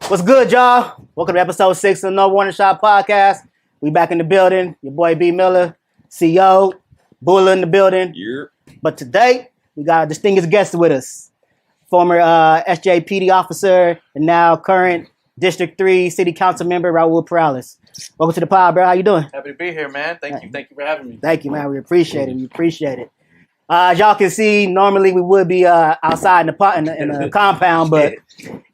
What's good, y'all? Welcome to episode 6 of the No Warning Shot podcast. We back in the building. Your boy B.Milla, CEO, Bulla in the building. Yeah. But today, we got a distinguished guest with us. Former SJPD officer and now current District 3 City Council member Raul Peralez. Welcome to the pod, bro. How you doing? Happy to be here, man. Thank you for having me. Thank you, man. We appreciate it. We appreciate it. As y'all can see, normally we would be outside in the compound, but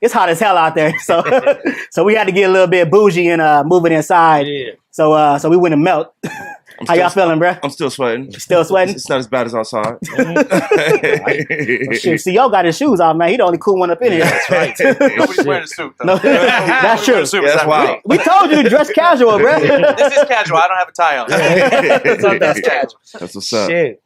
it's hot as hell out there. So we had to get a little bit bougie and move it inside. Yeah. So we wouldn't melt. How y'all feeling, bro? I'm still sweating. Still sweating? It's not as bad as outside. Well, shit, see, y'all got his shoes off, man. He the only cool one up in here. That's right. Nobody's wearing a suit, though. No, that's true. Yeah, that's wild. We told you to dress casual, bro. This is casual. I don't have a tie on. That's casual. That's what's up. Shit.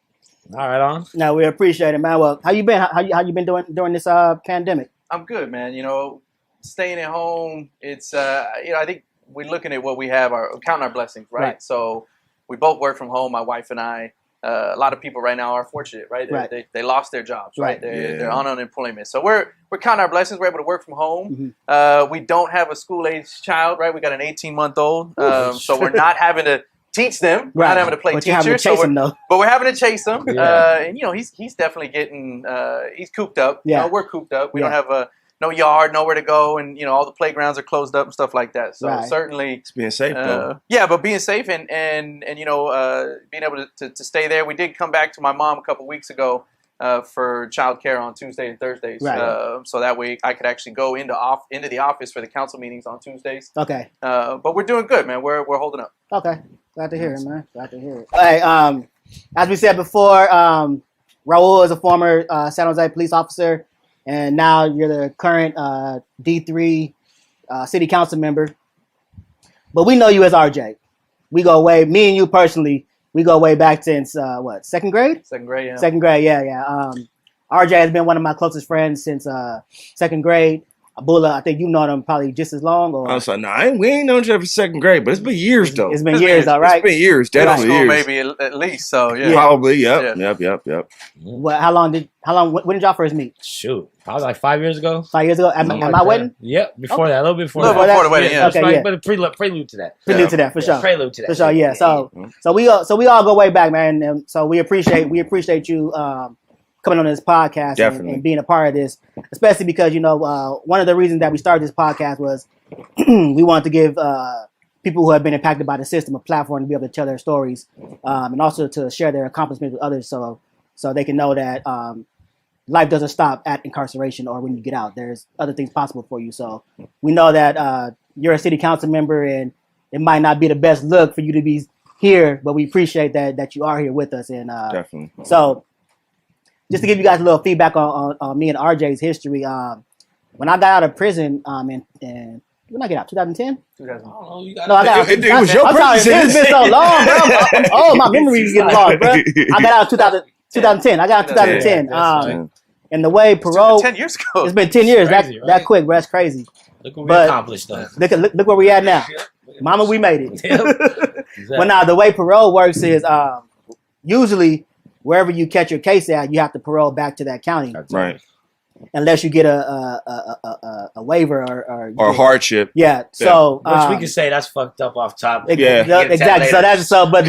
All right, on. No, we appreciate it, man. Well, how you been? How you been doing during this pandemic? I'm good, man. You know, staying at home, it's, I think we're looking at what we have, counting our blessings, right? So we both work from home, my wife and I. A lot of people right now are fortunate, right? They lost their jobs, right? They're on unemployment. So we're counting our blessings. We're able to work from home. Mm-hmm. We don't have a school-age child, right? We got an 18-month-old. So we're not having to teach them. We're not having to play but teacher. Having to chase him, though. But we're having to chase him. Yeah. And, you know, he's definitely getting, he's cooped up. Yeah. You know, we're cooped up. We don't have no yard, nowhere to go. And, you know, all the playgrounds are closed up and stuff like that. So certainly. It's being safe, though. Yeah, but being safe and you know, being able to stay there. We did come back to my mom a couple weeks ago for childcare on Tuesday and Thursdays. Right. So that way I could actually go into the office for the council meetings on Tuesdays. Okay. But we're doing good, man. We're holding up. Okay. Glad to hear it, man. Glad to hear it. Hey, as we said before, Raul is a former San Jose police officer, and now you're the current D3 city council member. But we know you as RJ. We go way, me and you personally, we go way back since, second grade? Second grade, yeah. Second grade, yeah. RJ has been one of my closest friends since second grade. Bulla, I think you know them probably just as long. Or I was like, we ain't known each other for second grade, but it's been years, though. It's been years, all right? It's been years, definitely School, years. maybe at least, so yeah. Probably, yep. Well, when did y'all first meet? Shoot. Probably like 5 years ago. 5 years ago? At my wedding? Yep, before that. A little bit before Before that. the wedding, yeah. Okay, yeah. But a prelude to that. Prelude to that, for sure. Prelude to that. For sure, yeah. So we all go way back, man. And so we appreciate you coming on this podcast and being a part of this, especially because, you know, one of the reasons that we started this podcast was we wanted to give people who have been impacted by the system a platform to be able to tell their stories and also to share their accomplishments with others so they can know that life doesn't stop at incarceration or when you get out. There's other things possible for you. So we know that you're a city council member and it might not be the best look for you to be here, but we appreciate that you are here with us. And Definitely. So just to give you guys a little feedback on me and RJ's history, when I got out of prison, and when I get out, 2010? 2000. No, I got out. It was your I'm sorry, it's been so long, bro. Oh, my memory is getting lost, bro. I got out 2010. I got out 2010. And the way parole, 10 years ago. it's been 10 years. Crazy, that quick, bro. That's crazy. Look what we accomplished, though. Look where we at now. Mama, we made it. Exactly. But now the way parole works is usually wherever you catch your case at, you have to parole back to that county. Right. Unless you get a waiver or hardship. Yeah. So which we can say that's fucked up off top. Exactly.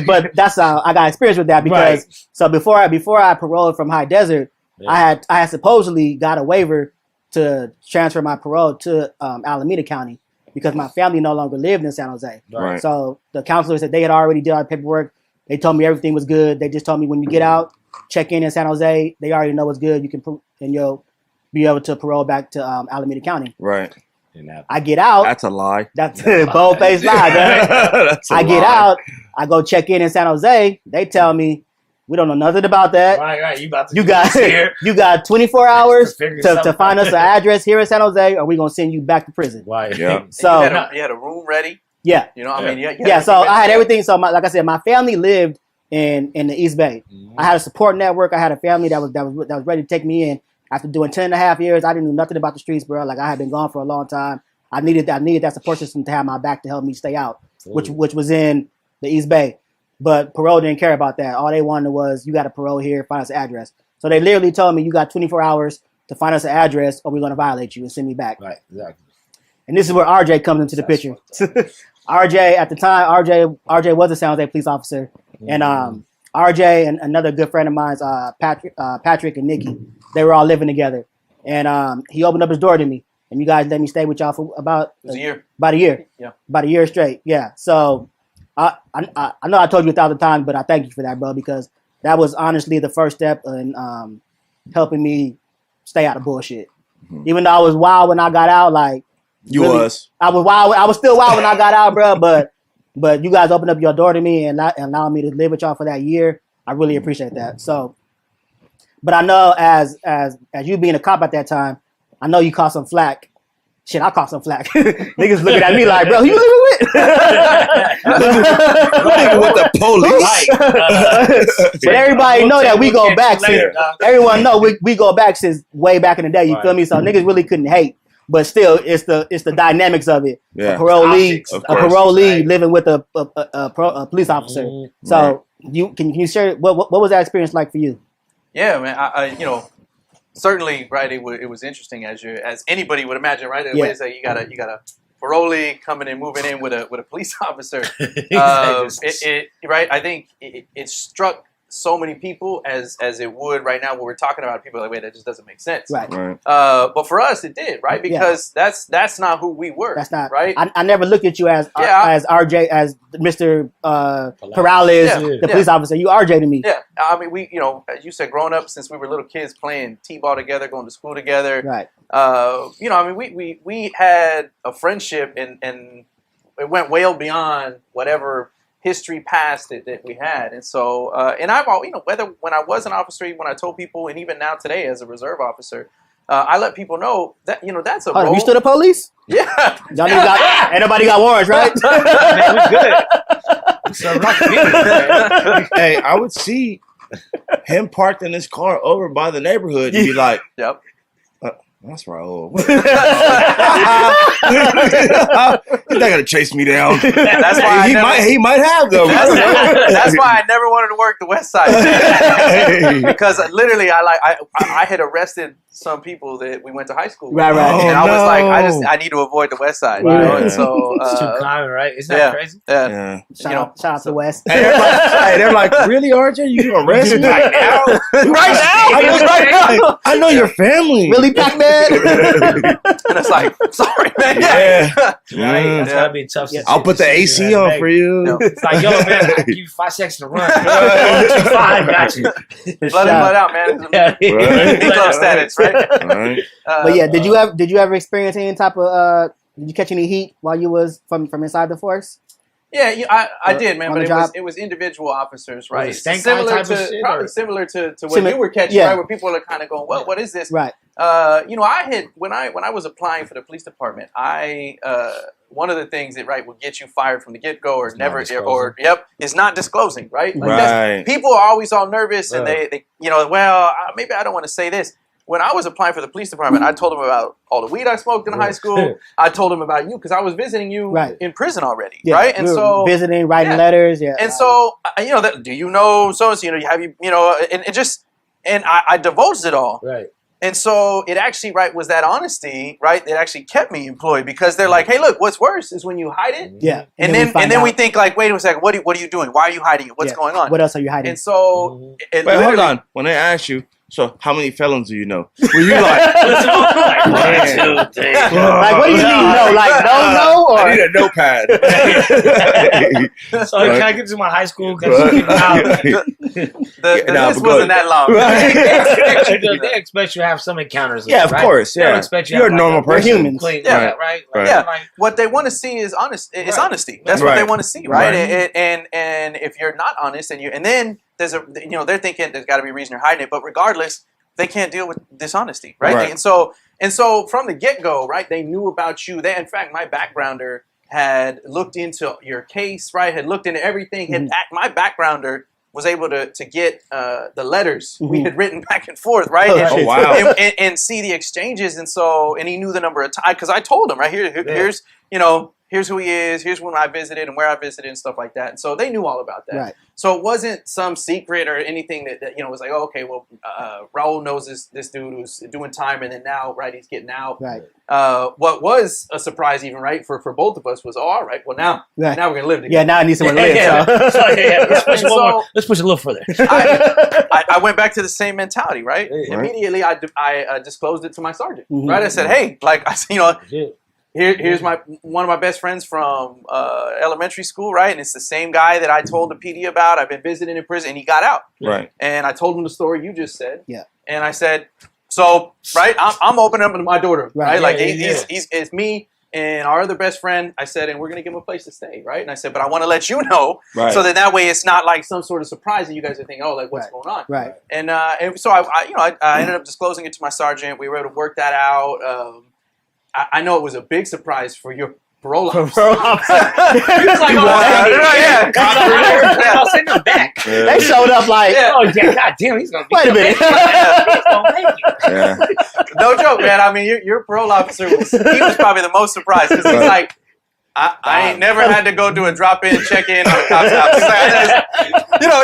But that's how I got experience with that because so before I paroled from High Desert, I had supposedly got a waiver to transfer my parole to Alameda County because my family no longer lived in San Jose. Right. So the counselor said they had already done our paperwork. They told me everything was good. They just told me when you get out, check in San Jose. They already know what's good. You can and you'll be able to parole back to Alameda County. Right. I get out. That's a lie. That's a bold-faced lie, man. I get out. I go check in San Jose. They tell me we don't know nothing about that. Right. You got 24 hours to find us an address here in San Jose, or we're gonna send you back to prison. Right. Yeah. So you had a room ready. Yeah. You know, I mean, yeah. So I had everything. So like I said, my family lived in the East Bay. Mm-hmm. I had a support network. I had a family that was ready to take me in. After doing 10 and a half years, I didn't know nothing about the streets, bro. Like I had been gone for a long time. I needed that support system to have my back to help me stay out, which was in the East Bay. But parole didn't care about that. All they wanted was you got a parole here, find us an address. So they literally told me you got 24 hours to find us an address or we're going to violate you and send me back. Right, exactly. And this is where RJ comes into the picture. RJ, at the time, RJ was a San Jose police officer. And RJ and another good friend of mine, Patrick and Nikki, they were all living together. And he opened up his door to me. And you guys let me stay with y'all for about a year. About a year. Yeah. About a year straight. Yeah. So I know I told you 1,000 times, but I thank you for that, bro, because that was honestly the first step in helping me stay out of bullshit. Mm-hmm. Even though I was wild when I got out, like I was wild. I was still wild when I got out, bro. But you guys opened up your door to me and allowed me to live with y'all for that year. I really appreciate that. So, but I know as you being a cop at that time, I know you caught some flack. Shit, I caught some flack. Niggas looking at me like, bro, who you living with? Living with the police. But everybody know that we go back. Everyone know we go back since way back in the day. You feel me? So niggas really couldn't hate. But still, it's the dynamics of it. Yeah. A parolee living with a police officer. Mm-hmm. So can you share what was that experience like for you? Yeah, man. I certainly, right. It was interesting as anybody would imagine, right? The way to say you got a parolee coming and moving in with a police officer. Right. I think it struck so many people as it would right now when we're talking about people like, wait, that just doesn't make sense. Right. But for us, it did, right? Because that's not who we were. That's not right. I never looked at you as RJ, as Mr. Peralez, the police officer. You RJ to me. Yeah. I mean, we, as you said, growing up since we were little kids playing t-ball together, going to school together. Right. I mean, we had a friendship and it went well beyond whatever history past that we had. And so, and I've always, whether when I was an officer, when I told people, and even now today as a reserve officer, I let people know that, that's a role. You still the police? Yeah. Y'all ain't nobody got warrants, right? Man, we good. So hey, I would see him parked in his car over by the neighborhood and be like, yep. That's Raul. He's not gonna chase me down. That's why he might have though. That's why I never wanted to work the West Side because literally I had arrested some people that we went to high school with. Right. And I was like, I need to avoid the West Side. Right. And so it's too common, right? Isn't that crazy? Yeah. Shout out to West. And they're like, really, RJ? You arrest him right now? Right now? I know your family. Really, Pac-Man? And it's like, sorry, man. Yeah. That's gotta be a tough situation. I'll put the AC on for you. No. It's like, yo, man, I'll give you 5 seconds to run. 5, got you. Let him let out, man. Club status, right? But yeah, did you ever experience any type of did you catch any heat while you was from inside the force? Yeah, I did, man. But it was individual officers, right? Similar to what you were catching, right? Where people are kind of going, well, what is this? Right. I had when I was applying for the police department, one of the things that would get you fired from the get go is not disclosing, right? Like people are always all nervous and they maybe I don't want to say this. When I was applying for the police department, I told them about all the weed I smoked in high school. I told them about you because I was visiting you in prison already, right? And so visiting, writing letters, And so do you know so-and-so? Have you and I divulged it all, right? And so it actually, was that honesty, right, that actually kept me employed because they're like, hey, look, what's worse is when you hide it. Yeah. And then we think like, wait a second, what are you doing? Why are you hiding it? What's going on? What else are you hiding? And so hold on. When they ask you, so how many felons do you know? Were you like, like, what do you need to know? Like, don't know? Or? I need a notepad. So can I get to my high school? The list wasn't that long. They expect you to have some encounters. Yeah, of course. Yeah. You're a normal person. We're humans. Right. What they want to see is honesty. That's what they want to see, right? And if you're not honest and then there's they're thinking there's got to be a reason you're hiding it, but regardless, they can't deal with dishonesty, right? And so from the get-go, right, they knew about you. In fact, my backgrounder had looked into your case, right? Had looked into everything. My backgrounder was able to get the letters we had written back and forth, right? Oh, wow. And see the exchanges, and he knew the number of times because I told him here's here's who he is, here's when I visited and where I visited and stuff like that. And so they knew all about that. Right. So it wasn't some secret or anything that was like, oh, okay, well, Raul knows this dude who's doing time, and then now, right, he's getting out. Right. What was a surprise, even, right, for both of us was, all right, well, now we're gonna live together. Yeah, now I need someone to live. Let's push it a little further. I went back to the same mentality, right? Immediately, I disclosed it to my sergeant, right? I said, hey, like, here's one of my best friends from elementary school, right? And it's the same guy that I told the PD about. I've been visiting in prison, and he got out. Right. And I told him the story you just said. Yeah. And I said, so, right, I'm opening up my door, right? Like, it's me and our other best friend. I said, and we're going to give him a place to stay, right? And I said, but I want to let you know, so that way it's not like some sort of surprise and you guys are thinking, oh, like, what's going on? Right. And so I ended up disclosing it to my sergeant. We were able to work that out. I know it was a big surprise for your parole officer. He was like, I'll send him back. They showed up like, oh, yeah, God damn, he's going to wait a minute. He's going to make it. Yeah. No joke, man. I mean, your parole officer he was probably the most surprised because he's like, I ain't never had to go do a drop-in, check-in on a cop's house.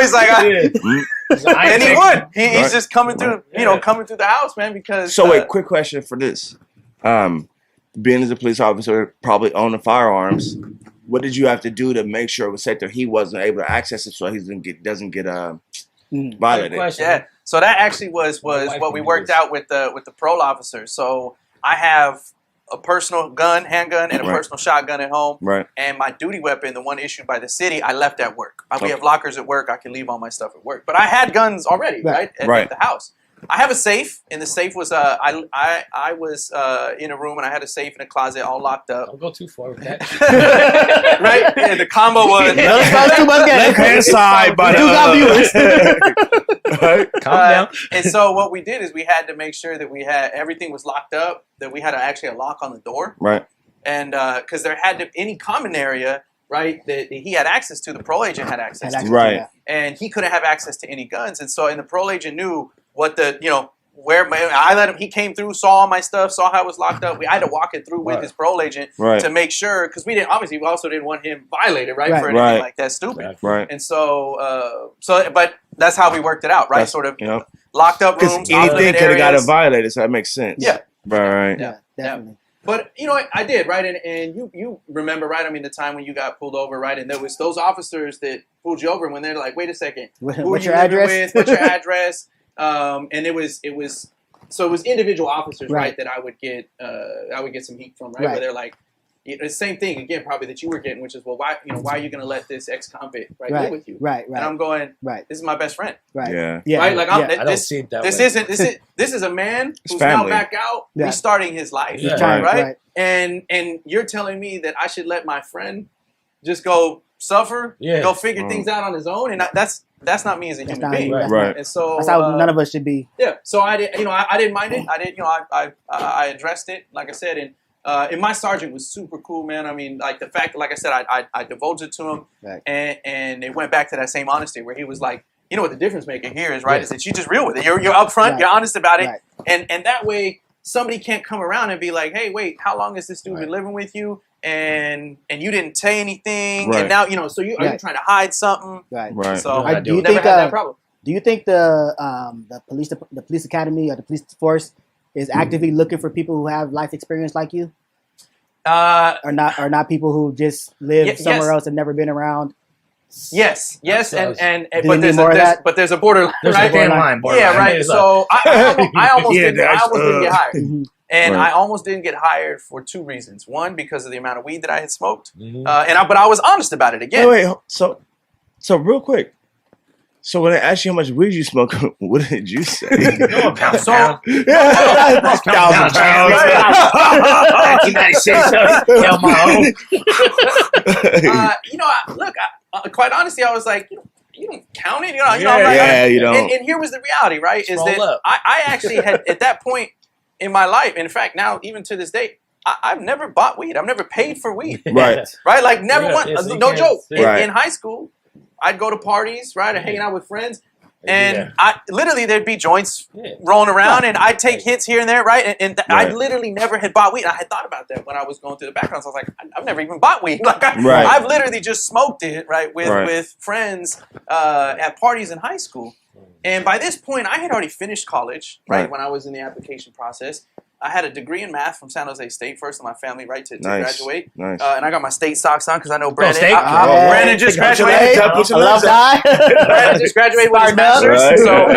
He's like, and he would. He's just coming through, coming through the house, man. Because so wait, quick question for this. Being as a police officer, probably owning firearms, what did you have to do to make sure it was safe that he wasn't able to access it so he doesn't get violated? Yeah. So that actually was what we worked out with the parole officer. So I have a personal handgun, and a personal shotgun at home. Right. And my duty weapon, the one issued by the city, I left at work. We have lockers at work. I can leave all my stuff at work. But I had guns already, right? At the house. I have a safe, and the safe was I was in a room, and I had a safe in a closet, all locked up. Don't go too far with that. Right? And the combo was left-hand side, but calm down. And so what we did is we had to make sure that everything was locked up, that we had actually a lock on the door, right? And because there had to any common area, right, that he had access to, the parole agent had access to, right? And he couldn't have access to any guns, and the parole agent knew what where I let him. He came through, saw all my stuff, saw how it was locked up. I had to walk it through with his parole agent to make sure, because we also didn't want him violated, right, for anything like that stupid. Right. And but that's how we worked it out, right? Sort of locked up rooms. Because anything could have got it violated, so that makes sense. Yeah. Right. Yeah, definitely. But I did, right, and you remember, right? I mean, the time when you got pulled over, right, and there was those officers that pulled you over when they're like, "Wait a second, who are you living with? What's your address?" And it was individual officers, right, that I would get some heat from, right, where they're like, the same thing again, probably that you were getting, which is, well, why are you going to let this ex-convict live with you? Right. And I'm going, this is my best friend. Yeah. Right. Like I don't see it that way. This is a man who's now back out, restarting his life. Yeah. Right. And you're telling me that I should let my friend just go suffer, go figure things out on his own, and that's not me as a human being. Right. And so that's how none of us should be. Yeah. So I didn't mind it. I addressed it, like I said, and my sergeant was super cool, man. I mean, like the fact that, like I said, I divulged it to him, and it went back to that same honesty where he was like, you know what the difference maker here is, right? Is that you're just real with it. You're upfront, you're honest about it, and that way somebody can't come around and be like, hey, wait, how long has this dude been living with you? And you didn't say anything, and now so are you trying to hide something? Right. So do you never think had that problem. Do you think the police academy or the police force is actively looking for people who have life experience like you, or not people who just live somewhere else and never been around? Yes, but there's a borderline. There's a borderline. Yeah, right. So I almost didn't get hired. And I almost didn't get hired for two reasons. One, because of the amount of weed that I had smoked, but I was honest about it again. Wait, so real quick. So when I asked you how much weed you smoke, what did you say? No, pound. £1,000. Look, quite honestly, I was like, you don't count it, you don't. You don't. And here was the reality, right? Is that I actually had at that point in my life, in fact, now even to this day, I've never bought weed. I've never paid for weed. Right. Like never once. Yes, No joke. Right. In high school, I'd go to parties, right, and hanging out with friends. And I literally, there'd be joints rolling around, and I'd take hits here and there, right? And I literally never had bought weed. I had thought about that when I was going through the background. So I was like, I've never even bought weed. Like I've literally just smoked it, right, with friends at parties in high school. And by this point, I had already finished college, right? When I was in the application process. I had a degree in math from San Jose State, first in my family, right, to graduate. And I got my state socks on because I know Brandon. Brandon just graduated. Brandon just graduated with his master's. So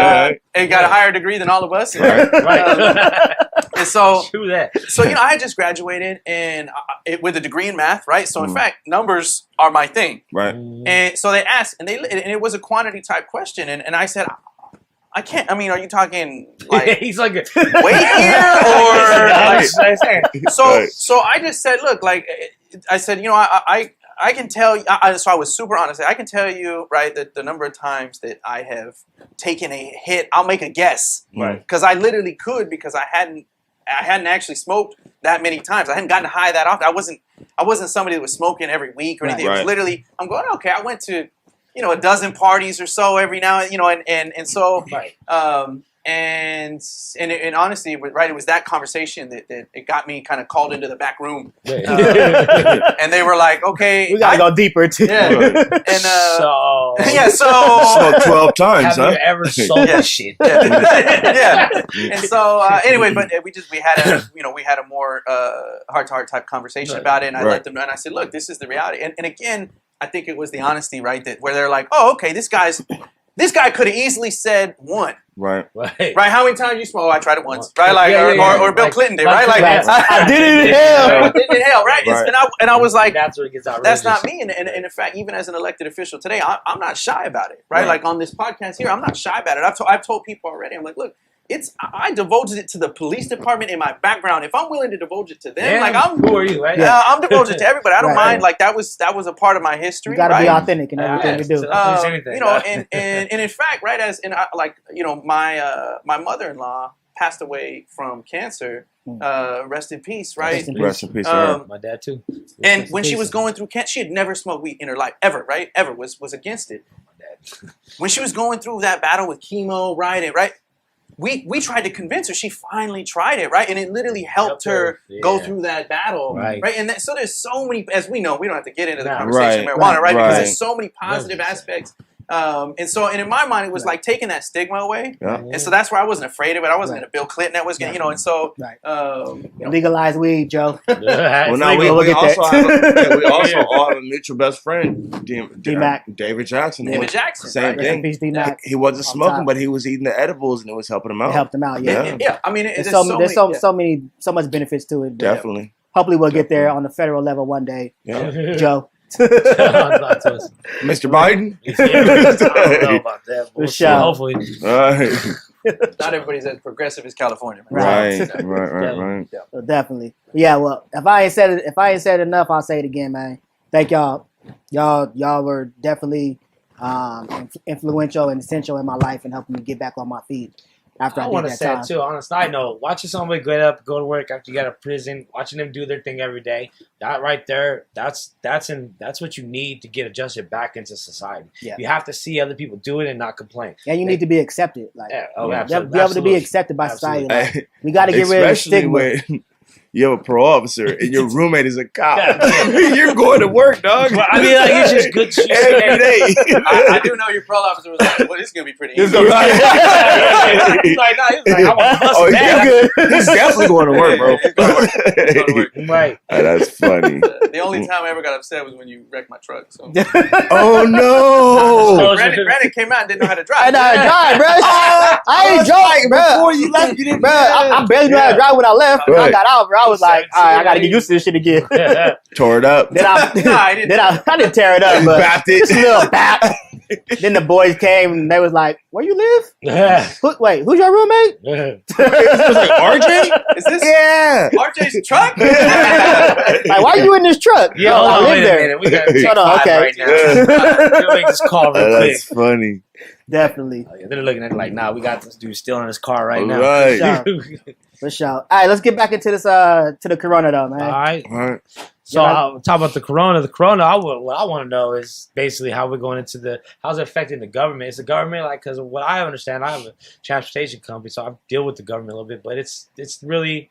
he got a higher degree than all of us. And so, I had just graduated and with a degree in math, right? So, in fact, numbers are my thing. Right. And so they asked, and it was a quantity type question. And I said, I can't. I mean, are you talking like he's like wait here or like, so I just said, look, like I said, I can tell you. So I was super honest. I can tell you, right, that the number of times that I have taken a hit, I'll make a guess, right? Because I literally could because I hadn't actually smoked that many times. I hadn't gotten high that often. I wasn't somebody that was smoking every week or anything. It was literally, I'm going, okay, I went to a dozen parties or so every now and so and honestly, right, it was that conversation that it got me kind of called into the back room, and they were like, "Okay, we gotta go deeper too." And so smoked 12 times. Have you ever sold this shit? And so anyway, but we had a more heart to heart type conversation about it, and I let them know, and I said, "Look, this is the reality," and again. I think it was the honesty, right? That where they're like, "Oh, okay, this guy could have easily said one, right? How many times you smoke? Oh, I tried it once, right? Like, or Bill Clinton did, right? Like, I did it in hell. I did it in hell, right? And I was like, that's where it gets outrageous. That's not me. And in fact, even as an elected official today, I'm not shy about it, right? Like on this podcast here, I'm not shy about it. I've told people already. I'm like, look. I divulged it to the police department in my background. If I'm willing to divulge it to them, who are you? Right? I'm divulging it to everybody. I don't mind. Like that was a part of my history. You got to be authentic in everything you do. And in fact, right my mother-in-law passed away from cancer. Rest in peace, right? Rest in peace. My dad too. And when she was going through cancer, she had never smoked weed in her life, ever, right? Ever was against it. When she was going through that battle with chemo, right? We tried to convince her. She finally tried it, right? And it literally helped her go through that battle, right? And so there's so many, as we know, we don't have to get into the conversation of marijuana, right? Because there's so many positive aspects. And in my mind, it was like taking that stigma away. And so that's where I wasn't afraid of it. I wasn't going to Bill Clinton. That was going to, and so. Legalize weed, Joe. Well, now we also all have a mutual best friend, David Jackson. David Jackson. Same thing. He wasn't smoking, but he was eating the edibles, and it was helping him out. It helped him out, yeah. I mean, there's so much benefits to it. Definitely. Hopefully, we'll get there on the federal level one day, Joe. Mr. Biden? I don't know about that. We'll see. Hopefully. Not everybody's as progressive as California. Right. So definitely. Yeah, well, if I ain't said it enough, I'll say it again, man. Thank y'all. Y'all were definitely influential and essential in my life and helping me get back on my feet. After I want to say too, on a side note, watching somebody get up, go to work after you get out of prison, watching them do their thing every day, that right there, that's what you need to get adjusted back into society. Yeah. You have to see other people do it and not complain. And you need to be accepted. Like, absolutely. Be able to be accepted by society. Like, we got to get rid of the stigma. You have a parole officer and your roommate is a cop. You're going to work, dog. Well, I mean, like, it's just good shit every day. I do know your parole officer was like, well, this is going to be pretty easy. He's like, I want to bust good. He's definitely going to work, bro. Right. That's funny. The only time I ever got upset was when you wrecked my truck. So. Oh, no. Brandon came out and didn't know how to drive. I know how to drive, bro. I ain't joking, bro. Before you left, you didn't. Bro, I barely knew how to drive when I left. When I got out, bro. I was like, all right, I got to get used to this shit again. Tore it up. I didn't tear it up, but just a little bap. Then the boys came and they was like, "Where you live? Wait, who's your roommate?" It was like, RJ? Is this RJ's truck? Like, why are you in this truck? Yeah, I live there. We got to okay. right now. Make this call real quick. That's funny. Definitely. They're looking at it like, nah, we got this dude still in his car right now. Right. For sure. All right, let's get back into this to the corona though, man. All right. So I'll talk about the corona. What I want to know is basically how we're going into how's it affecting the government. Is the government because of what I understand, I have a transportation company, so I deal with the government a little bit, but it's really,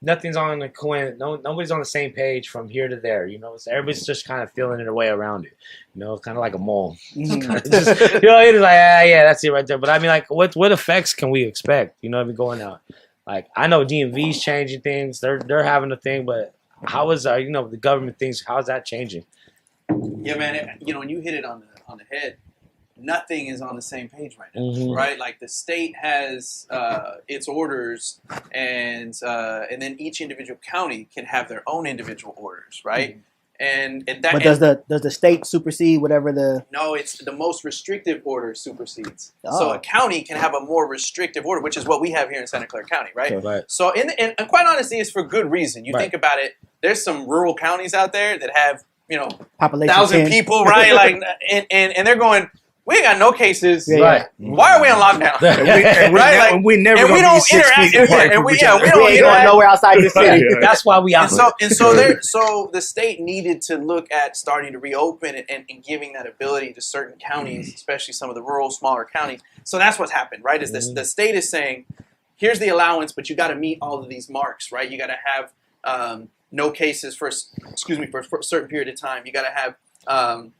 nothing's on the coin. Nobody's on the same page from here to there. Everybody's just kind of feeling their way around it. Kind of like a mole. It's like, yeah, that's it right there. But I mean, what effects can we expect? Going out. I know DMV's changing things. They're having a thing, but how is the government things? How's that changing? Yeah, man. When you hit it on the head, nothing is on the same page right now, right? The state has its orders, and then each individual county can have their own individual orders, right? And that. But does the state supersede whatever the? No, it's the most restrictive order supersedes. Oh. So a county can have a more restrictive order, which is what we have here in Santa Clara County, right? Okay, right. So and quite honestly, it's for good reason. You think about it. There's some rural counties out there that have population 1,000 people, right? And they're going. We ain't got no cases. Yeah, right. Why are we on lockdown? We never we don't interact. We don't go nowhere outside the city. That's why we out. So the state needed to look at starting to reopen and giving that ability to certain counties, especially some of the rural, smaller counties. So that's what's happened, right? Is the state is saying, here's the allowance, but you got to meet all of these marks, right? You got to have no cases for a certain period of time. You got to have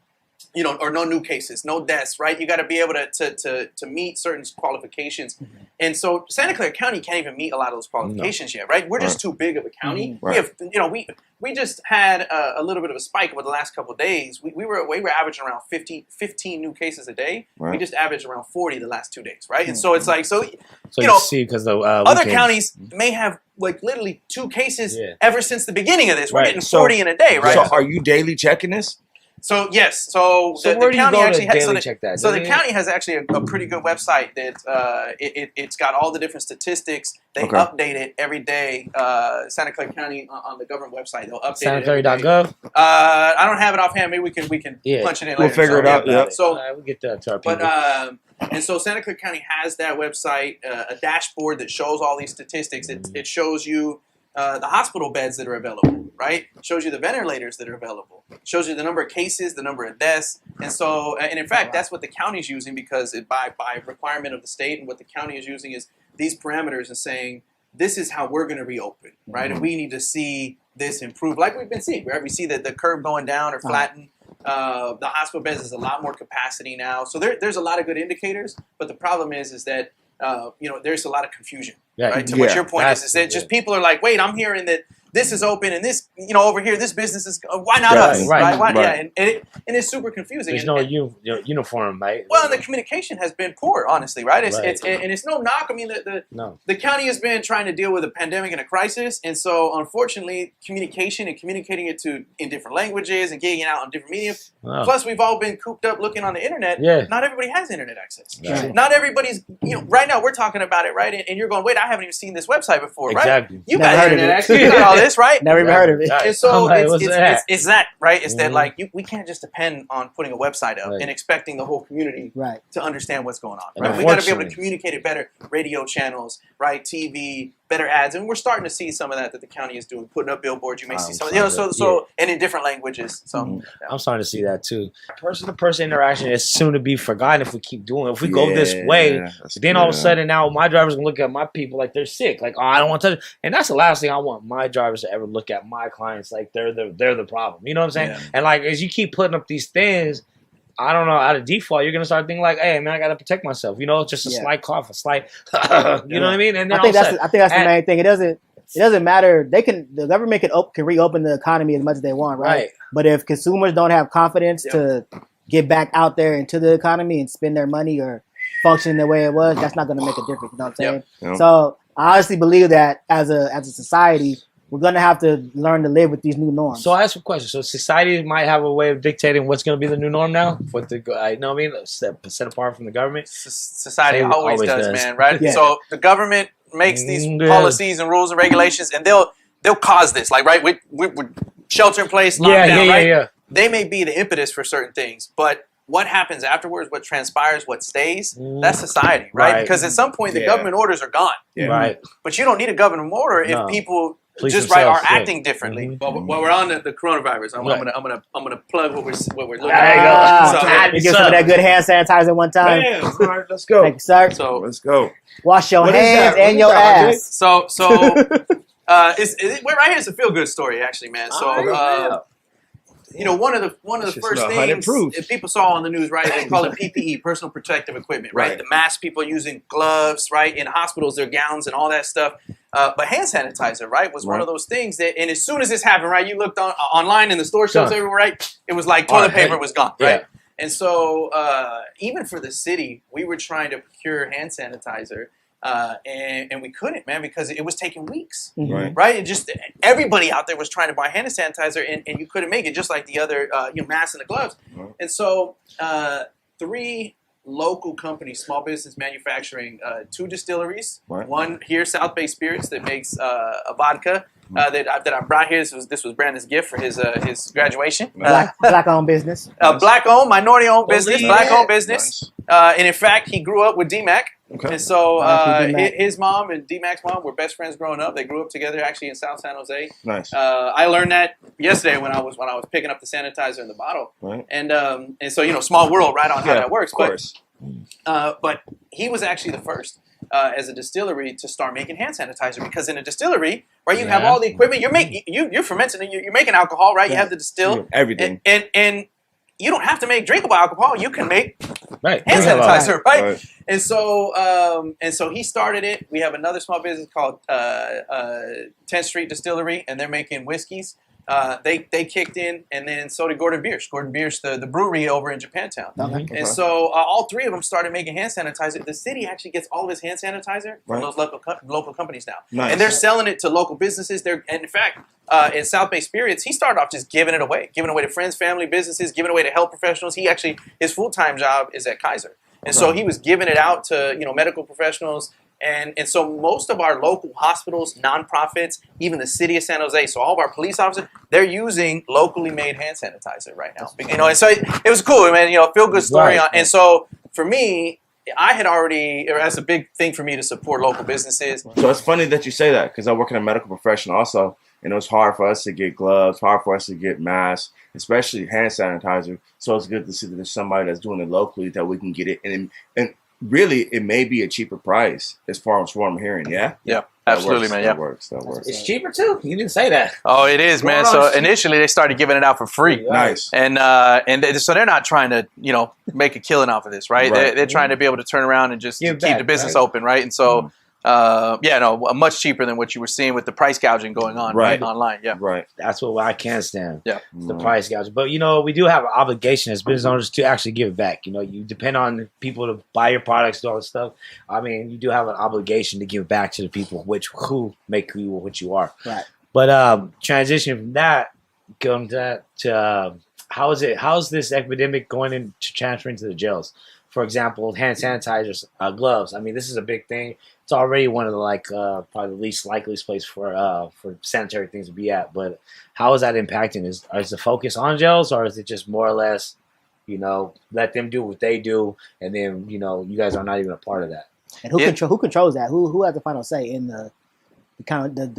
or no new cases, no deaths, right? You got to be able to meet certain qualifications. And so Santa Clara County can't even meet a lot of those qualifications yet, right? We're just too big of a county. Right. We have, we just had a little bit of a spike over the last couple of days. We were averaging around 15 new cases a day. Right. We just averaged around 40 the last 2 days, right? And so it's you see, because the other counties may have literally 2 cases ever since the beginning of this. We're getting 40 in a day, right? So are you daily checking this? So yes, so the county actually check that? So the county has actually a pretty good website that it's got all the different statistics. They update it every day. Santa Clara County on the government website, they'll update it. SantaClara.gov. I don't have it offhand. Maybe we can punch it in later. We'll figure it out. Yeah. So we'll get that to our people. And so Santa Clara County has that website, a dashboard that shows all these statistics. It shows you the hospital beds that are available, right? Shows you the ventilators that are available. Shows you the number of cases, the number of deaths. And so, and in fact, that's what the county is using because by requirement of the state, and what the county is using is these parameters and saying, this is how we're going to reopen, right? And we need to see this improve like we've been seeing, right? We see that the curve going down or flatten. The hospital beds is a lot more capacity now. So there's a lot of good indicators, but the problem is that there's a lot of confusion, right? To what your point is that just people are like, wait, I'm hearing that this is open and this, over here, this business is, why not us, right? Yeah, and it's super confusing. There's no uniform, right? Well, and the communication has been poor, honestly, right? It's no knock. I mean, the county has been trying to deal with a pandemic and a crisis, and so unfortunately, communication and communicating it in different languages and getting it out on different media. Wow. Plus, we've all been cooped up looking on the internet. Yeah. Not everybody has internet access. Right. Not everybody's, right now we're talking about it, right? And you're going, wait, I haven't even seen this website before, right? Exactly. You got internet access. You got all this, right? Never even heard of it. And so it's that, right? It's that we can't just depend on putting a website up and expecting the whole community to understand what's going on, right? We got to be able to communicate it better. Radio channels, right? TV, better ads, and we're starting to see some of that the county is doing, putting up billboards. You may see some, and in different languages. So I'm starting to see that too. Person-to-person interaction is soon to be forgotten if we keep doing it. If we go this way, then all of a sudden now my drivers gonna look at my people like they're sick. Like, oh, I don't want to touch. And that's the last thing I want my drivers to ever look at my clients like they're the problem. You know what I'm saying? Yeah. And like as you keep putting up these things, I don't know, out of default, you're going to start thinking like, hey, man, I got to protect myself. Just a slight cough, a slight, you know what I mean? And then I think that's the main thing. It doesn't matter. The government can reopen the economy as much as they want, right? But if consumers don't have confidence to get back out there into the economy and spend their money or function the way it was, that's not going to make a difference. You know what I'm saying? Yep. So I honestly believe that as a society, we're going to have to learn to live with these new norms. So I ask a question. So society might have a way of dictating what's going to be the new norm now? You know what I mean? Set apart from the government? Society always does, man, right? Yeah. So the government makes these policies and rules and regulations, and they'll cause this. Like, right, we shelter in place, lockdown, right? Yeah. They may be the impetus for certain things, but what happens afterwards, what transpires, what stays, that's society, right? Because at some point, the government orders are gone. Yeah. Right. But you don't need a government order if people just right are acting differently. While we're on the coronavirus, I'm gonna plug what we're looking at. Get some of that good hand sanitizer one time. Man, all right, let's go. Thank you, sir. So let's go. Wash your hands and your ass. So it's right here is a feel good story, actually, man. So one of the first things that people saw on the news, right? They call it PPE, personal protective equipment, right? The masks people using, gloves, right? In hospitals, their gowns and all that stuff. But hand sanitizer, right, was one of those things that, and as soon as this happened, right, you looked online in the store shelves everywhere, right? It was like toilet paper was gone, right? Yeah. And so even for the city, we were trying to procure hand sanitizer. And we couldn't, man, because it was taking weeks, right? It just everybody out there was trying to buy hand sanitizer, and you couldn't make it, just like the other masks and the gloves. And so 3 local companies, small business manufacturing, 2 distilleries, one here, South Bay Spirits, that makes a vodka that I brought here. This was Brandon's gift for his graduation. Black-owned business. Black-owned, minority-owned business, black-owned business. And in fact, he grew up with D-Mac. Okay. And so his mom and D-Mac's mom were best friends growing up. They grew up together actually in South San Jose. Nice. I learned that yesterday when I was picking up the sanitizer in the bottle. Right. And so small world, right, on how that works. Of course. But he was actually the first as a distillery to start making hand sanitizer, because in a distillery, right, you have all the equipment. You're fermenting. You're making alcohol, right? You have the distill everything, and you don't have to make drinkable alcohol. You can make hand sanitizer, right? And so he started it. We have another small business called 10th Street Distillery, and they're making whiskeys. They kicked in, and then so did Gordon Biersch. Gordon Biersch, the brewery over in Japantown. And so all 3 of them started making hand sanitizer. The city actually gets all of its hand sanitizer from those local companies now. Nice. And they're selling it to local businesses. And in fact, in South Bay Spirits, he started off just giving it away to friends, family, businesses, giving it away to health professionals. His full-time job is at Kaiser. And so he was giving it out to medical professionals. And so most of our local hospitals, nonprofits, even the city of San Jose, so all of our police officers, they're using locally made hand sanitizer right now. And so it was cool, man. Feel good story. Right. And so for me, I had already, that's a big thing for me to support local businesses. So it's funny that you say that, because I work in a medical profession also, and it was hard for us to get gloves, hard for us to get masks, especially hand sanitizer. So it's good to see that there's somebody that's doing it locally that we can get it. And really, it may be a cheaper price as far as what I'm hearing. Yeah? Yeah, absolutely, man. That works. It's cheaper too? You didn't say that. Oh, it is, man. So initially, they started giving it out for free. Nice. And so they're not trying to, make a killing off of this, right? They're trying to be able to turn around and just keep the business open, right? And so, much cheaper than what you were seeing with the price gouging going on online. Yeah. Right. That's what I can't stand. Yeah. The price gouging. But, we do have an obligation as business owners to actually give it back. You depend on people to buy your products, do all this stuff. I mean, you do have an obligation to give back to the people who make you what you are. Right. But transition from that, going to how is this epidemic going into transferring to the jails? For example, hand sanitizers, gloves. I mean, this is a big thing. It's already one of the probably the least likeliest place for sanitary things to be at. But how is that impacting? Is the focus on jails, or is it just more or less, let them do what they do, and then you guys are not even a part of that? And who controls that? Who has the final say in the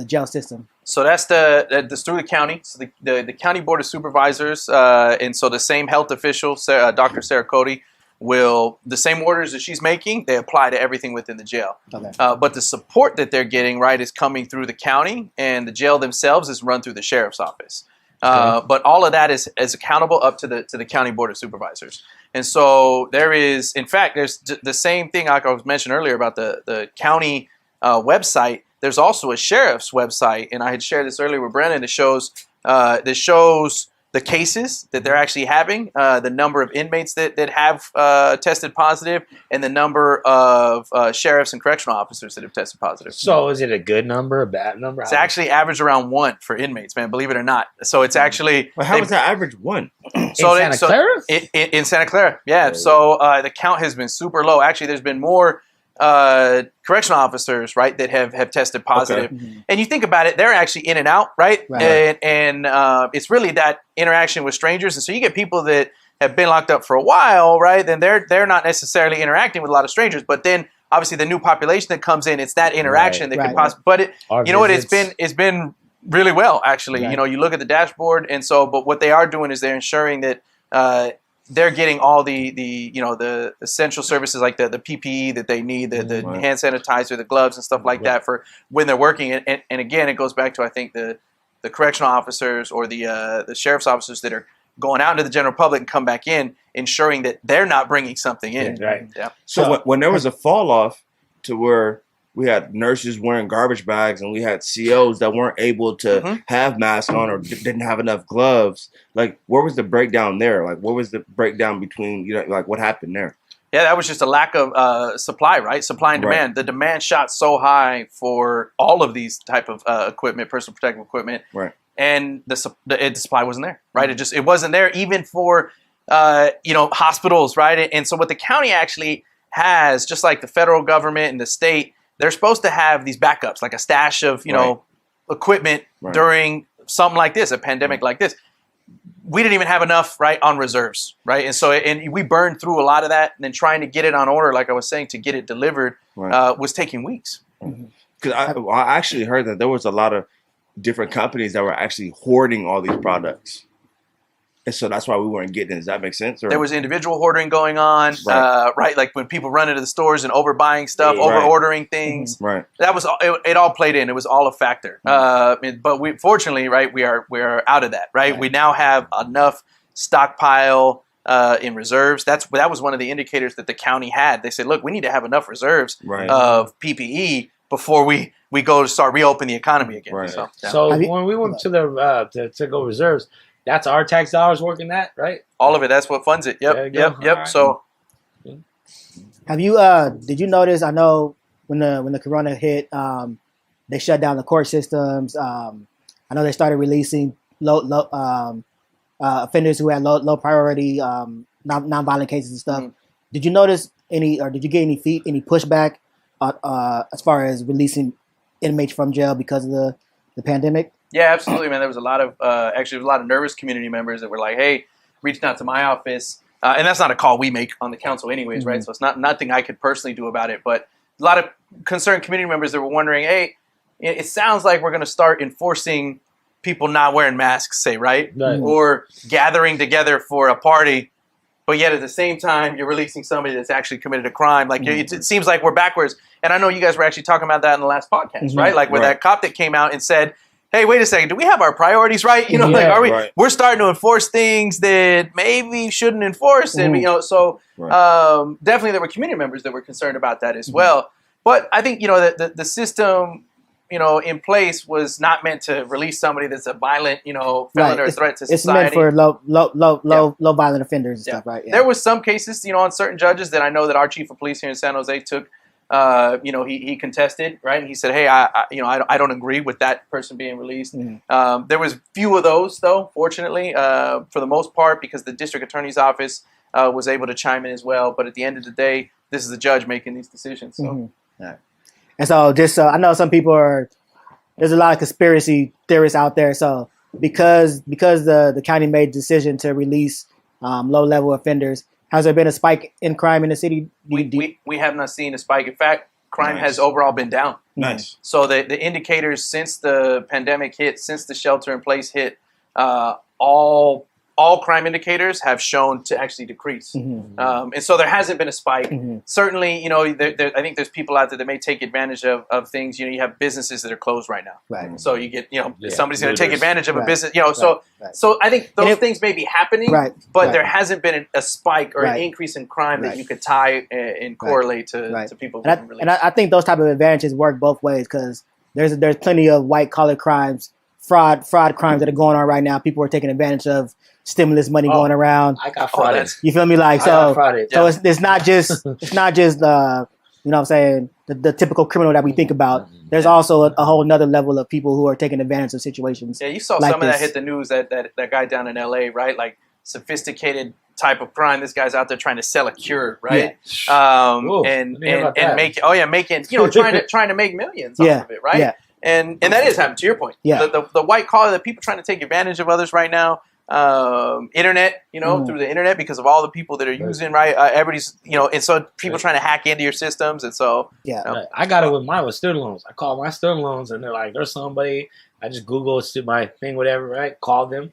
jail system? So that's through the county. So the county board of supervisors, and so the same health official, Dr. Sarah Cody, the same orders that she's making, they apply to everything within the jail. Okay. But the support that they're getting, right, is coming through the county, and the jail themselves is run through the sheriff's office. Okay. But all of that is accountable up to the county board of supervisors. And so there's the same thing like I was mentioning earlier about the county website. There's also a sheriff's website, and I had shared this earlier with Brennan. That shows the cases that they're actually having, the number of inmates that have tested positive, and the number of sheriffs and correctional officers that have tested positive. So is it a good number, a bad number? It's actually averaged around 1 for inmates, man, believe it or not. So it's actually... Well, how is that average 1? In Santa Clara? In Santa Clara, yeah. So the count has been super low. Actually, there's been more correctional officers, right, that have tested positive. Okay. Mm-hmm. And you think about it, they're actually in and out, right? And it's really that interaction with strangers. And so you get people that have been locked up for a while, right? Then they're not necessarily interacting with a lot of strangers, but then obviously the new population that comes in, it's that interaction that can possibly. But it's been really well, actually. Right. You know, you look at the dashboard, and so, but what they are doing is they're ensuring that they're getting all the essential services like the PPE that they need, the hand sanitizer, the gloves, and stuff like that for when they're working. And again, it goes back to, I think, the correctional officers or the sheriff's officers that are going out into the general public and come back in, ensuring that they're not bringing something in. Right. Yeah. So when there was a fall off to where we had nurses wearing garbage bags and we had COs that weren't able to have masks on or didn't have enough gloves, like where was the breakdown there? Like what was the breakdown between, like what happened there? Yeah, that was just a lack of supply, right? Supply and demand. Right. The demand shot so high for all of these type of equipment, personal protective equipment. Right. And the supply wasn't there, right? It wasn't there even for, hospitals, right? And so what the county actually has, just like the federal government and the state, they're supposed to have these backups, like a stash of, equipment during something like this, a pandemic like this. We didn't even have enough, right, on reserves, right? And so, we burned through a lot of that, and then trying to get it on order, like I was saying, to get it delivered was taking weeks. Because I actually heard that there was a lot of different companies that were actually hoarding all these products. And so that's why we weren't getting it. Does that make sense? Or? There was individual hoarding going on, right? Like when people run into the stores and overbuying stuff, over-ordering things. Right. That was it all played in. It was all a factor. But we fortunately, right, we are out of that, right? We now have enough stockpile in reserves. That was one of the indicators that the county had. They said, look, we need to have enough reserves of PPE before we go to start reopen the economy again. Right. So when we went to the to go reserves, that's our tax dollars working that, right? All of it. That's what funds it. Yep. Right. So, have you did you notice? I know when the corona hit, they shut down the court systems. I know they started releasing low offenders who had low priority non-violent cases and stuff. Did you notice any, or did you get any pushback as far as releasing inmates from jail because of the pandemic? Yeah, absolutely, man. There was a lot of nervous community members that were like, hey, reached out to my office. And that's not a call we make on the council anyways, right? So it's nothing I could personally do about it. But a lot of concerned community members that were wondering, hey, it sounds like we're going to start enforcing people not wearing masks, say, right? Or gathering together for a party, but yet at the same time, you're releasing somebody that's actually committed a crime. Like it seems like we're backwards. And I know you guys were actually talking about that in the last podcast, right? Like where that cop that came out and said, hey, wait a second, do we have our priorities right? Are we? Right. We're starting to enforce things that maybe shouldn't enforce, and definitely there were community members that were concerned about that as well. But I think the system in place was not meant to release somebody that's a violent felon or a threat to society. It's meant for low violent offenders and stuff, right? Yeah. There was some cases on certain judges that I know that our chief of police here in San Jose took. He contested, right? And he said, hey, I don't agree with that person being released. There was few of those, though, fortunately, for the most part, because the district attorney's office was able to chime in as well. But at the end of the day, this is the judge making these decisions. So. And so just I know some people there's a lot of conspiracy theorists out there. So because the county made the decision to release low-level offenders, has there been a spike in crime in the city? We have not seen a spike. In fact, crime has overall been down. Nice. So the indicators since the pandemic hit, since the shelter-in-place hit, all crime indicators have shown to actually decrease. And so there hasn't been a spike. Certainly, I think there's people out there that may take advantage of things. You have businesses that are closed right now. Right. So you get, somebody's going to take advantage of a business, So I think those things may be happening, but there hasn't been a spike or an increase in crime that you could tie and correlate to people being released. And I think those type of advantages work both ways, because there's plenty of white-collar crimes, fraud crimes that are going on right now. People are taking advantage of stimulus money going around. I got frauded. You feel me? Like so it's not just what I'm saying, the typical criminal that we think about. There's also a whole nother level of people who are taking advantage of situations. Yeah, you saw like some of that hit the news, that guy down in LA, right? Like sophisticated type of crime. This guy's out there trying to sell a cure, right? And make trying to make millions off of it, right? Yeah. And that is happening, to your point. Yeah. The white collar, the people trying to take advantage of others right now. Internet, through the internet, because of all the people that are using, right? Everybody's, and so people trying to hack into your systems, and so I got it with student loans. I call my student loans, and they're like, there's somebody I just Googled my thing, whatever, right? Called them.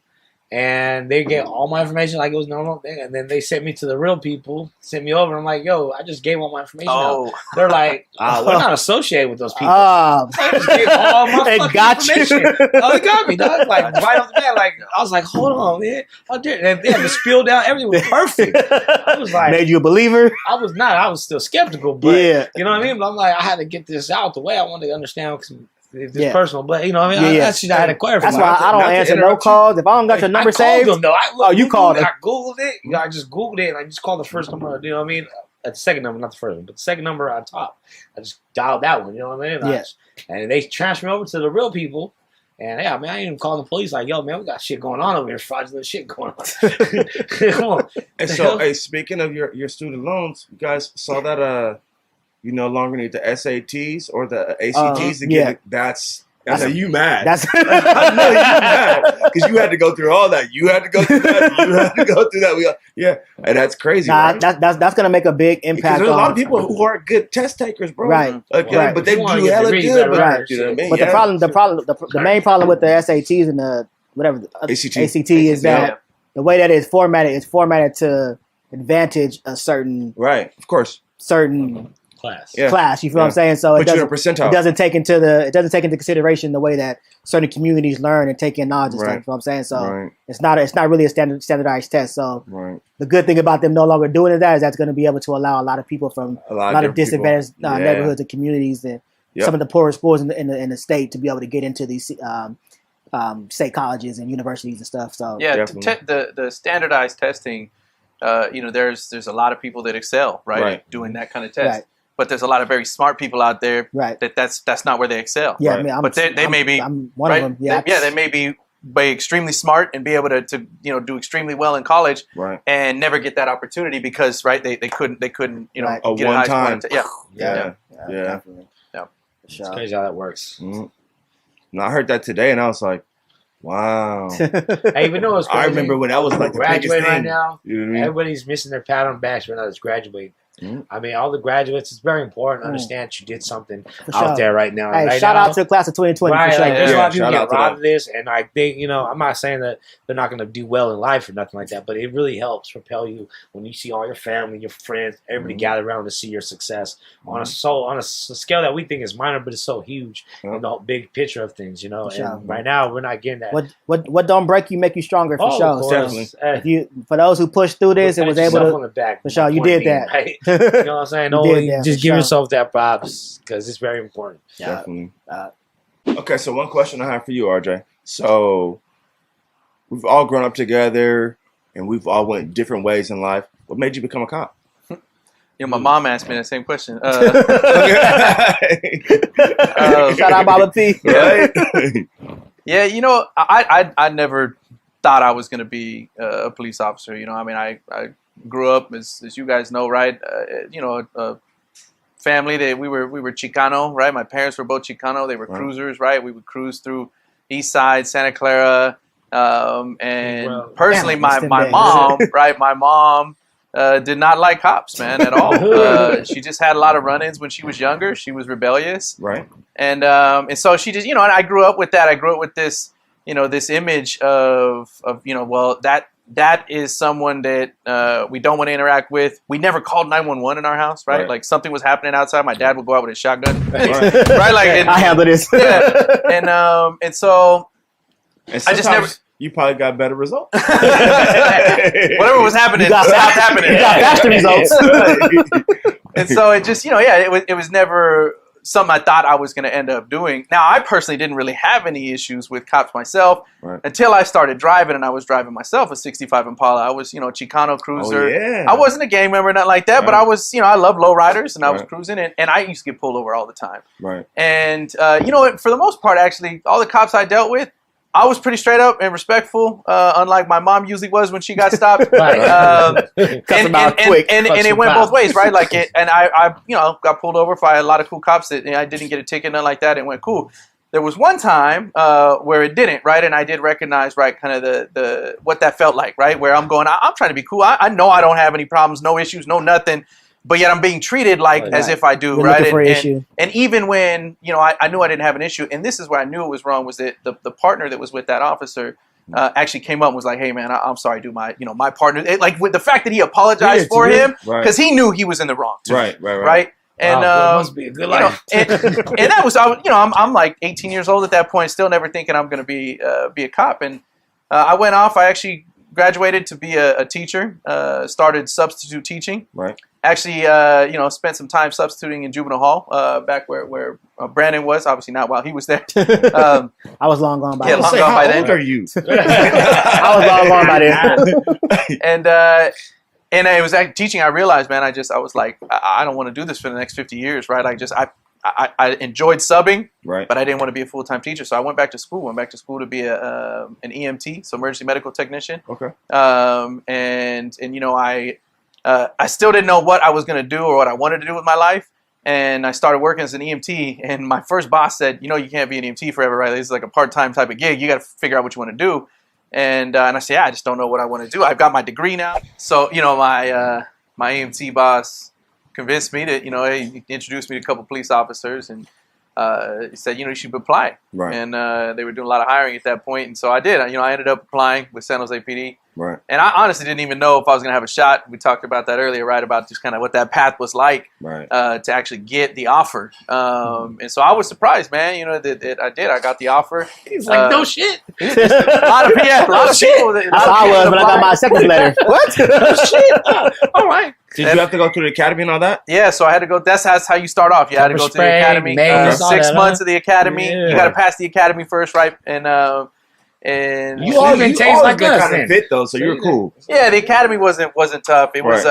And they get all my information like it was normal thing. And then they sent me to the real people, sent me over. I'm like, yo, I just gave all my information out. They're like, we're not associated with those people. I just gave all my fucking information. They got me, dog. Like, right off the bat, like, I was like, hold on, man. And they had to spill down. Everything was perfect. I was like. Made you a believer? I was not. I was still skeptical. But, you know what I mean? But I'm like, I had to get this out the way. I wanted to understand because it's personal, but you know, I mean, I had to clarify. That's why I don't answer no calls. If I don't got your number saved, them, though. You called them. I Googled it. I just Googled it. And I just called the first number. You know what I mean? The second number, not the first one, but the second number on top. I just dialed that one. You know what I mean? And they transferred me over to the real people. And yeah, man, I ain't even calling the police. Like, yo, man, we got shit going on over here. Fraudulent shit going on. Come on. And so, hey, speaking of your student loans, you guys saw that you no longer need the SATs or the ACTs to get it. That's you mad. I know you mad because you had to go through all that. You had to go through that. You had to go through that. And that's crazy. Right? That's gonna make a big impact. There's a lot of people who aren't good test takers, bro. Right. But they do hella good. Right. You know what I mean? But the main problem with the SATs and the ACT is that the way that it's formatted to advantage a certain certain class. You feel what I'm saying? So it doesn't take into consideration the way that certain communities learn and take in knowledge and stuff. You know what I'm saying? So it's not really a standardized test. So the good thing about them no longer doing that is that's going to be able to allow a lot of people from a lot of disadvantaged neighborhoods and communities and some of the poorest schools in the state to be able to get into these state colleges and universities and stuff. So the standardized testing, there's a lot of people that excel doing that kind of test. Right. But there's a lot of very smart people out there that's not where they excel. Yeah, I mean, they may be one of them. Yeah, they may be extremely smart and be able to do extremely well in college, and never get that opportunity because they couldn't get a high score. Definitely. It's crazy how that works. Mm-hmm. And I heard that today, and I was like, wow. Hey, even though it's crazy, I remember when that was like the biggest thing. Right now, you know what I mean? Everybody's missing their pat on the back when others graduate. Mm-hmm. I mean, all the graduates, it's very important to understand you did something out there right now. Hey, shout out to the class of 2020. Right, for sure. There's a lot of people get robbed of this, and I think, I'm not saying that they're not going to do well in life or nothing like that, but it really helps propel you when you see all your family, your friends, everybody gather around to see your success on a scale that we think is minor, but it's so huge in the big picture of things, And right now, we're not getting that. What don't break you make you stronger for sure. Definitely. For those who pushed through this and was able to, on the back, for sure, you did that. Right? You know what I'm saying? Just give yourself that props because it's very important. Definitely. Okay, so one question I have for you, RJ. So we've all grown up together and we've all went different ways in life. What made you become a cop? My mom asked me that same question. Shout out Baba P. Right? Yeah, I never thought I was going to be a police officer. I grew up, as you guys know, right? A family that we were Chicano, right? My parents were both Chicano. They were cruisers, right? We would cruise through East Side, Santa Clara, and personally, my mom, right? My mom did not like cops, man, at all. She just had a lot of run-ins when she was younger. She was rebellious, right? And so she just, and I grew up with that. I grew up with this, this image of that is someone that we don't want to interact with. We never called 911 in our house, right? Like something was happening outside. My dad would go out with a shotgun, right? Like I handle this. Yeah. And so I just never. You probably got better results. Whatever was happening stopped happening. You got faster results. And so it just, it was never something I thought I was going to end up doing. Now, I personally didn't really have any issues with cops myself until I started driving, and I was driving myself a 65 Impala. I was, Chicano cruiser. Oh, yeah. I wasn't a gang member, nothing like that, but I was, I love lowriders, and I was cruising, and I used to get pulled over all the time. Right. And, for the most part, actually, all the cops I dealt with, I was pretty straight up and respectful, unlike my mom usually was when she got stopped. And it went both ways, right? Like I got pulled over by a lot of cool cops that I didn't get a ticket, nothing like that. It went cool. There was one time where it didn't, right? And I did recognize, right, kind of the what that felt like, right? Where I'm going, I'm trying to be cool. I know I don't have any problems, no issues, no nothing. but yet I'm being treated like as if I do, right? And even when, you know, I knew I didn't have an issue, and this is where I knew it was wrong, was that the partner that was with that officer actually came up and was like, hey man, I'm sorry, dude, my partner, like with the fact that he apologized for him, because he knew he was in the wrong too. Right. And wow, must be a good life. And that was, you know, I'm like 18 years old at that point, still never thinking I'm going to be a cop. And I went off. I actually graduated to be a teacher. Started substitute teaching. Right. Actually, you know, spent some time substituting in juvenile hall back where Brandon was. Obviously, not while he was there. I was long gone by. Yeah, long gone by then. How old are you? I was long gone by then. And it was like teaching. I realized, man, I was like, I don't want to do this for the next 50 years, right? I enjoyed subbing, right, but I didn't want to be a full-time teacher. So I went back to school. To be an EMT, so emergency medical technician. Okay. And you know, I still didn't know what I was going to do or what I wanted to do with my life. And I started working as an EMT. And my first boss said, you know, you can't be an EMT forever, right? This is like a part-time type of gig. You got to figure out what you want to do. And I said, yeah, I just don't know what I want to do. I've got my degree now. So, you know, my EMT boss convinced me to, you know, he introduced me to a couple police officers, and he said, you know, you should apply. Right. And they were doing a lot of hiring at that point. And so I did. You know, I ended up applying with San Jose PD. Right. And I honestly didn't even know if I was going to have a shot. We talked about that earlier, right, about just kind of what that path was like, right, to actually get the offer. And so I was surprised, man, you know, that I did. I got the offer. He's like, no shit. A lot of people. That's how I was when I got my acceptance letter. What? No shit. All right. Did you have to go through the academy and all that? Yeah, so I had to go. That's how you start off. You had to go to the academy. 6 months of the academy. Yeah. You got to pass the academy first, right? And you all been changed like us, kind of fit though, so you're cool. Yeah, the academy wasn't tough. It was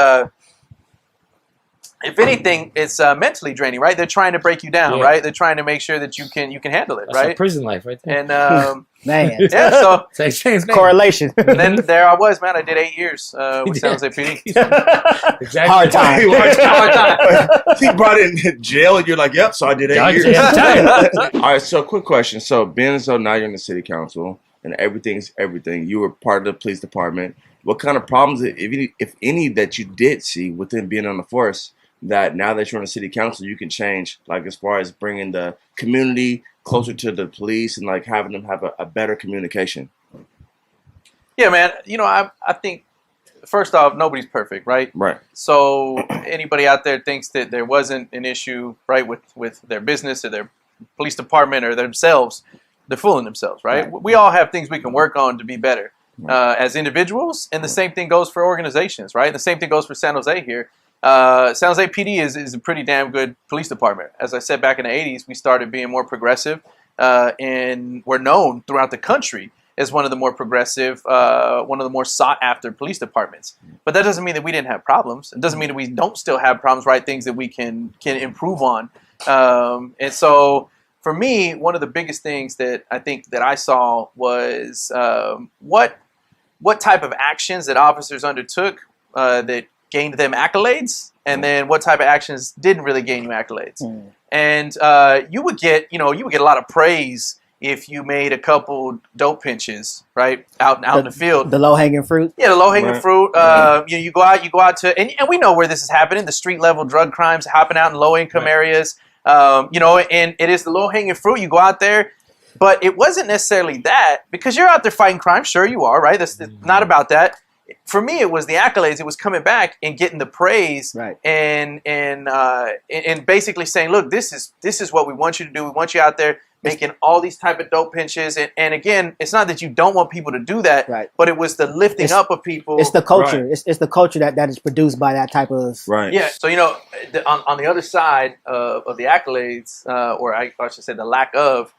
if anything, it's mentally draining, right? They're trying to break you down, right? They're trying to make sure that you can handle it, That's right? Like prison life, right there. And man, yeah, so correlation. And then there I was, man. I did 8 years with San Jose PD. Exactly. Hard time. Hard time. He brought in jail, and you're like, "Yep." So I did 8 years. All right. So, quick question. So, being as though now you're in the city council and everything's everything, you were part of the police department. What kind of problems, if any, that you did see within being on the force, that now that you're on the city council, you can change, like as far as bringing the community closer to the police and like having them have a better communication? Yeah, man. You know, I think, first off, nobody's perfect, right? Right. So anybody out there thinks that there wasn't an issue, right, with their business or their police department or themselves, they're fooling themselves, right? We all have things we can work on to be better as individuals, and the same thing goes for organizations, right? The same thing goes for San Jose here. San Jose PD is a pretty damn good police department. As I said, back in the 80s, we started being more progressive, and we're known throughout the country as one of the more progressive, one of the more sought-after police departments. But that doesn't mean that we didn't have problems. It doesn't mean that we don't still have problems, right? Things that we can improve on. And so, for me, one of the biggest things that I think that I saw was what type of actions that officers undertook that gained them accolades, and then what type of actions didn't really gain you accolades. And you would get a lot of praise if you made a couple dope pinches, right, out in the field. The low hanging fruit. Yeah, the low hanging fruit. You go out to, and we know where this is happening. The street level drug crimes happen out in low income areas. And it is the low hanging fruit. You go out there. But it wasn't necessarily that, because you're out there fighting crime. Sure, you are, right? That's not about that. For me, it was the accolades. It was coming back and getting the praise, right? And basically saying, look, this is what we want you to do. We want you out there making all these type of dope pinches. And again, it's not that you don't want people to do that, right? But it was the lifting up of people. It's the culture. Right. It's the culture that is produced by that type of right. Yeah. So on the other side of the accolades, or I should say the lack of,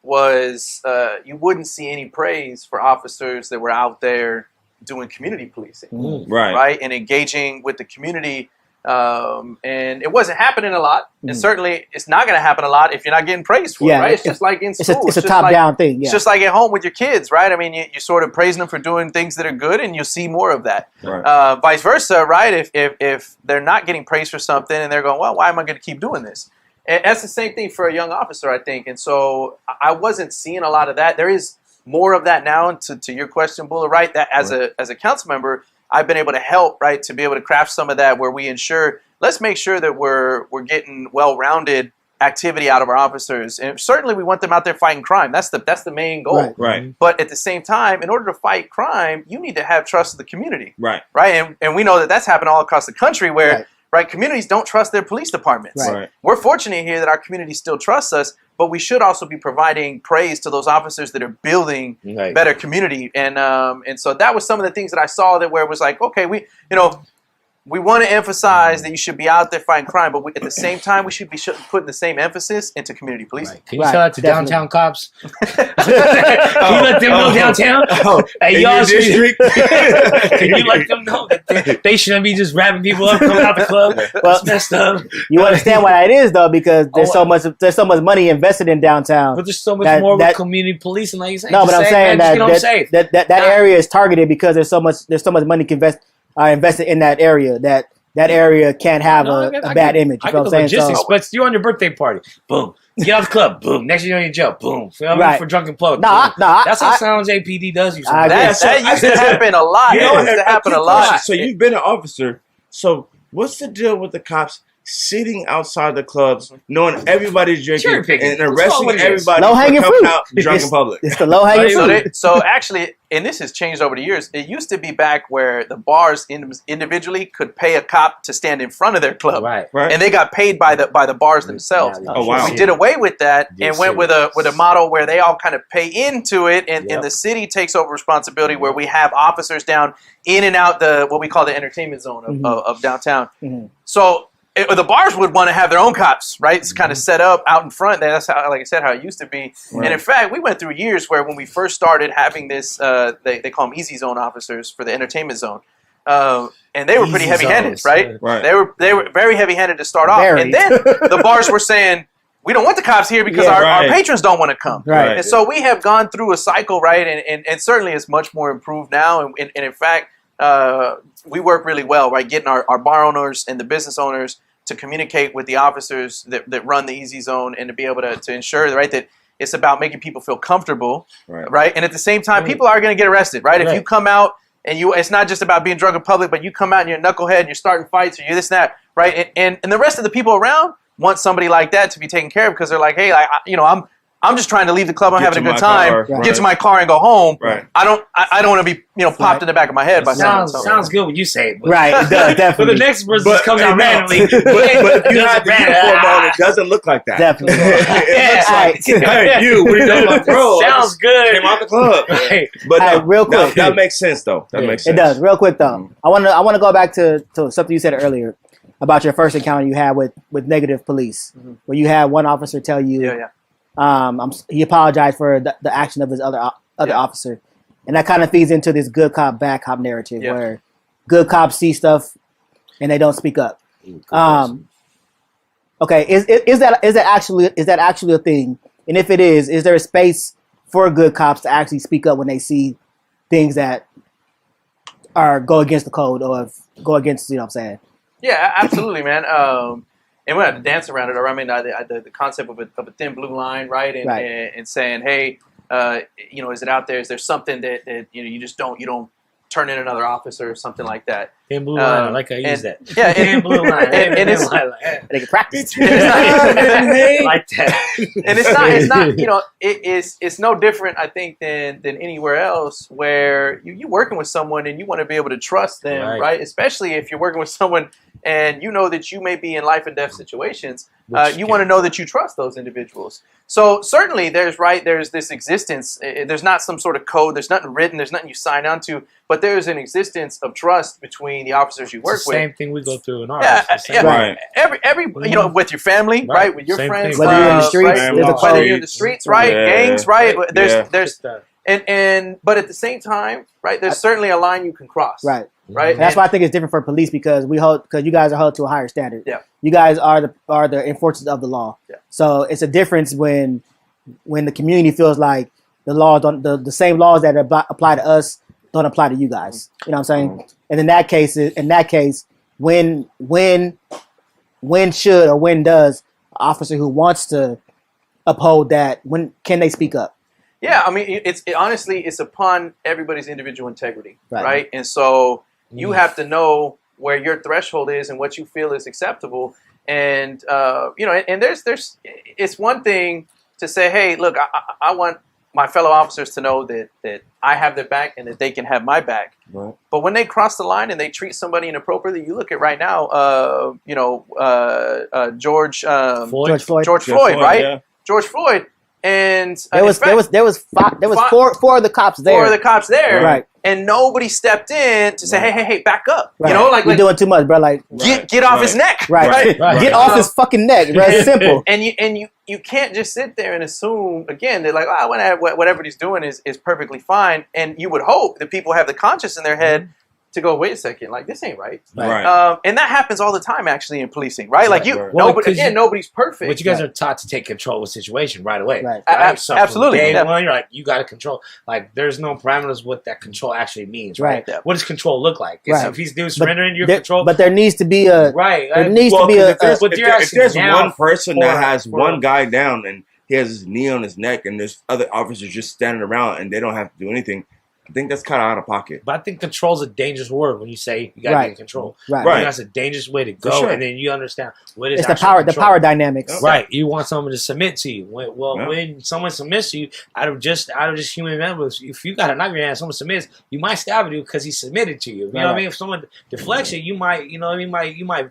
was you wouldn't see any praise for officers that were out there doing community policing, right, and engaging with the community, and it wasn't happening a lot, and certainly it's not going to happen a lot if you're not getting praised for it, right? It's just like in school. It's a top-down thing. Yeah. It's just like at home with your kids, right? I mean, you're sort of praising them for doing things that are good, and you'll see more of that. Right. Vice versa, right? If they're not getting praised for something, and they're going, well, why am I going to keep doing this? And that's the same thing for a young officer, I think. And so I wasn't seeing a lot of that. There is more of that now. And to your question, Bulla, right? That as a council member, I've been able to help, right, to be able to craft some of that where we ensure let's make sure that we're getting well-rounded activity out of our officers. And certainly we want them out there fighting crime. That's the main goal. Right. But at the same time, in order to fight crime, you need to have trust of the community. Right. And we know that that's happened all across the country where communities don't trust their police departments. Right. We're fortunate here that our community still trusts us, but we should also be providing praise to those officers that are building better community. And so that was some of the things that I saw that where it was like, okay, we want to emphasize that you should be out there fighting crime, but at the same time, we should be putting the same emphasis into community policing. Right. Can you tell that to downtown cops? Can you let them know downtown? Hey, y'all, can you let them know that they shouldn't be just wrapping people up coming out the club? Well, messed up. You understand why that is, though, because there's so much money invested in downtown. But there's so much more with community policing, like you saying. No, but I'm saying that area is targeted because there's so much money invested in that area that area can't have a bad image. You know what I'm saying? But you're on your birthday party. Boom. Get out the club. Boom. Next thing you're in jail. Boom. For drunken plug. That's what Sounds APD does. That used to happen a lot. It used to happen a lot. So you've been an officer. So what's the deal with the cops sitting outside the clubs, knowing everybody's drinking and arresting everybody for coming out drunk in public? It's the low hanging fruit. So actually, and this has changed over the years. It used to be back where the bars individually could pay a cop to stand in front of their club, right. And they got paid by the bars themselves. Oh wow! We did away with that and went with a model where they all kind of pay into it, and the city takes over responsibility, where we have officers down in and out what we call the entertainment zone of downtown. Mm-hmm. So. The bars would want to have their own cops, right? It's kind of set up out in front. That's how, like I said, how it used to be. Right. And in fact, we went through years where when we first started having this, they call them easy zone officers for the entertainment zone, and they were pretty heavy-handed, right? They were very heavy-handed to start off, and then the bars were saying, we don't want the cops here because our patrons don't want to come. Right. And so we have gone through a cycle, right? And certainly it's much more improved now. And in fact, we work really well, right? Getting our bar owners and the business owners to communicate with the officers that run the easy zone, and to be able to ensure, right, that it's about making people feel comfortable, right? And at the same time, people are going to get arrested, right? If you come out and it's not just about being drunk in public, but you come out and you're a knucklehead and you're starting fights or you're this and that, right? And the rest of the people around want somebody like that to be taken care of, because they're like, hey, I'm just trying to leave the club. I'm having a good time. Get to my car and go home. Right. I don't want to be popped in the back of my head by something. Sounds good when you say it. Right. It does, definitely. But the next person comes out randomly. But if you have the uniform on, it doesn't look like that. Definitely. It looks like, hey, you, what are you doing, my bro? Sounds good. Came out the club. But real quick, that makes sense though. That makes sense. It does. Real quick though, I want to go back to something you said earlier about your first encounter you had with negative police, where you had one officer tell you. He apologized for the action of his other officer, and that kind of feeds into this good cop bad cop narrative where good cops see stuff and they don't speak up. Okay, is that actually a thing? And if it is there a space for good cops to actually speak up when they see things that go against the code or go against, you know what I'm saying? Yeah, absolutely, man. And we had to dance around it. I mean, the concept of a thin blue line, right? And saying, hey, is it out there? Is there something that you just don't turn in another officer or something like that? Thin blue line, I like how you use that. Yeah, thin blue line. And it's they can practice. Like that. And it's not. It's no different, I think, than anywhere else where you working with someone and you want to be able to trust them, right? Especially if you're working with someone and you know that you may be in life and death situations. You want to know that you trust those individuals. So certainly there's this existence. There's not some sort of code. There's nothing written. There's nothing you sign on to. But there's an existence of trust between the officers you work with. Same thing we go through in our office. Right. Every with your family, right? With your friends. Whether you're in the streets, whether you're in the streets, right? Gangs, right? There's but at the same time, right? There's certainly a line you can cross. Right. Right. And that's why I think it's different for police, because you guys are held to a higher standard. Yeah. You guys are the enforcers of the law. Yeah. So it's a difference when the community feels like the laws the same laws that apply to us don't apply to you guys. You know what I'm saying? And in that case, when should or when does an officer who wants to uphold that, when can they speak up? Yeah, I mean, honestly, it's upon everybody's individual integrity, right? And so you have to know where your threshold is and what you feel is acceptable. And and there's it's one thing to say, hey, look, I want my fellow officers to know that I have their back and that they can have my back. Right. But when they cross the line and they treat somebody inappropriately, you look at right now, George Floyd, right? Yeah. George Floyd. And there was four of the cops there. 4 of the cops there, right? And nobody stepped in to say, hey, back up. Right. You know, you're doing too much, bro. Like, get off his neck, right? Get off his fucking neck, bro. It's simple. And you can't just sit there and assume again that like, whatever he's doing is perfectly fine. And you would hope that people have the conscience in their head to go, wait a second, like this ain't right. And that happens all the time actually in policing, right? Like nobody's perfect. But you guys are taught to take control of the situation right away. Right. So absolutely. Day one, you're like, you got to control. Like, there's no parameters what that control actually means, right? What does control look like? If he's doing surrendering your control. But there needs to be a There needs to be a. If there's one person that has one guy down and he has his knee on his neck and there's other officers just standing around and they don't have to do anything, I think that's kind of out of pocket. But I think control is a dangerous word when you say you got to be in control. Right. That's a dangerous way to go, and then you understand what is the power dynamics. Right. You want someone to submit to you. When someone submits to you, out of just human members, if you got a knife in your hand, someone submits, you might stab you because he submitted to you. You know what I mean? If someone deflects you, you might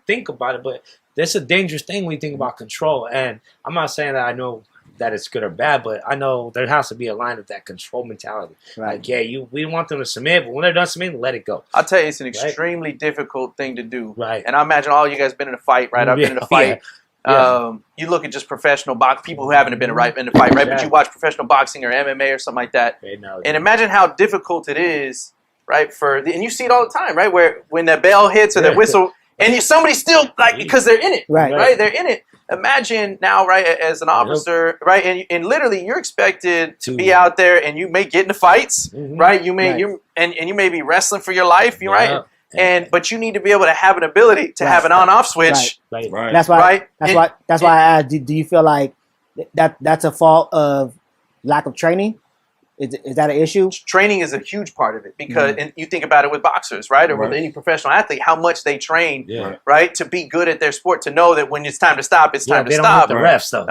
think about it, but that's a dangerous thing when you think about control. And I'm not saying that I know that it's good or bad, but I know there has to be a line of that control mentality. Right. Like, we want them to submit, but when they're done submitting, let it go. I'll tell you, it's an extremely difficult thing to do. Right. And I imagine all you guys been in a fight, right? I've been in a fight. You look at just professional people who haven't been in a fight, right? Exactly. But you watch professional boxing or MMA or something like that. And imagine how difficult it is, right? And you see it all the time, right? Where when that bell hits or the whistle, and somebody still, like, because they're in it, right? They're in it. Imagine now, right, as an officer, right, and literally you're expected to be out there, and you may get into fights, right? You may you may be wrestling for your life, right? But you need to be able to have an ability to have an on-off switch. Right. That's why. That's why I asked. Do you feel like that's a fault of lack of training? Is that an issue? Training is a huge part of it because and you think about it with boxers, right? Or with any professional athlete, how much they train, right? To be good at their sport, to know that when it's time to stop, it's time to stop. The refs, though,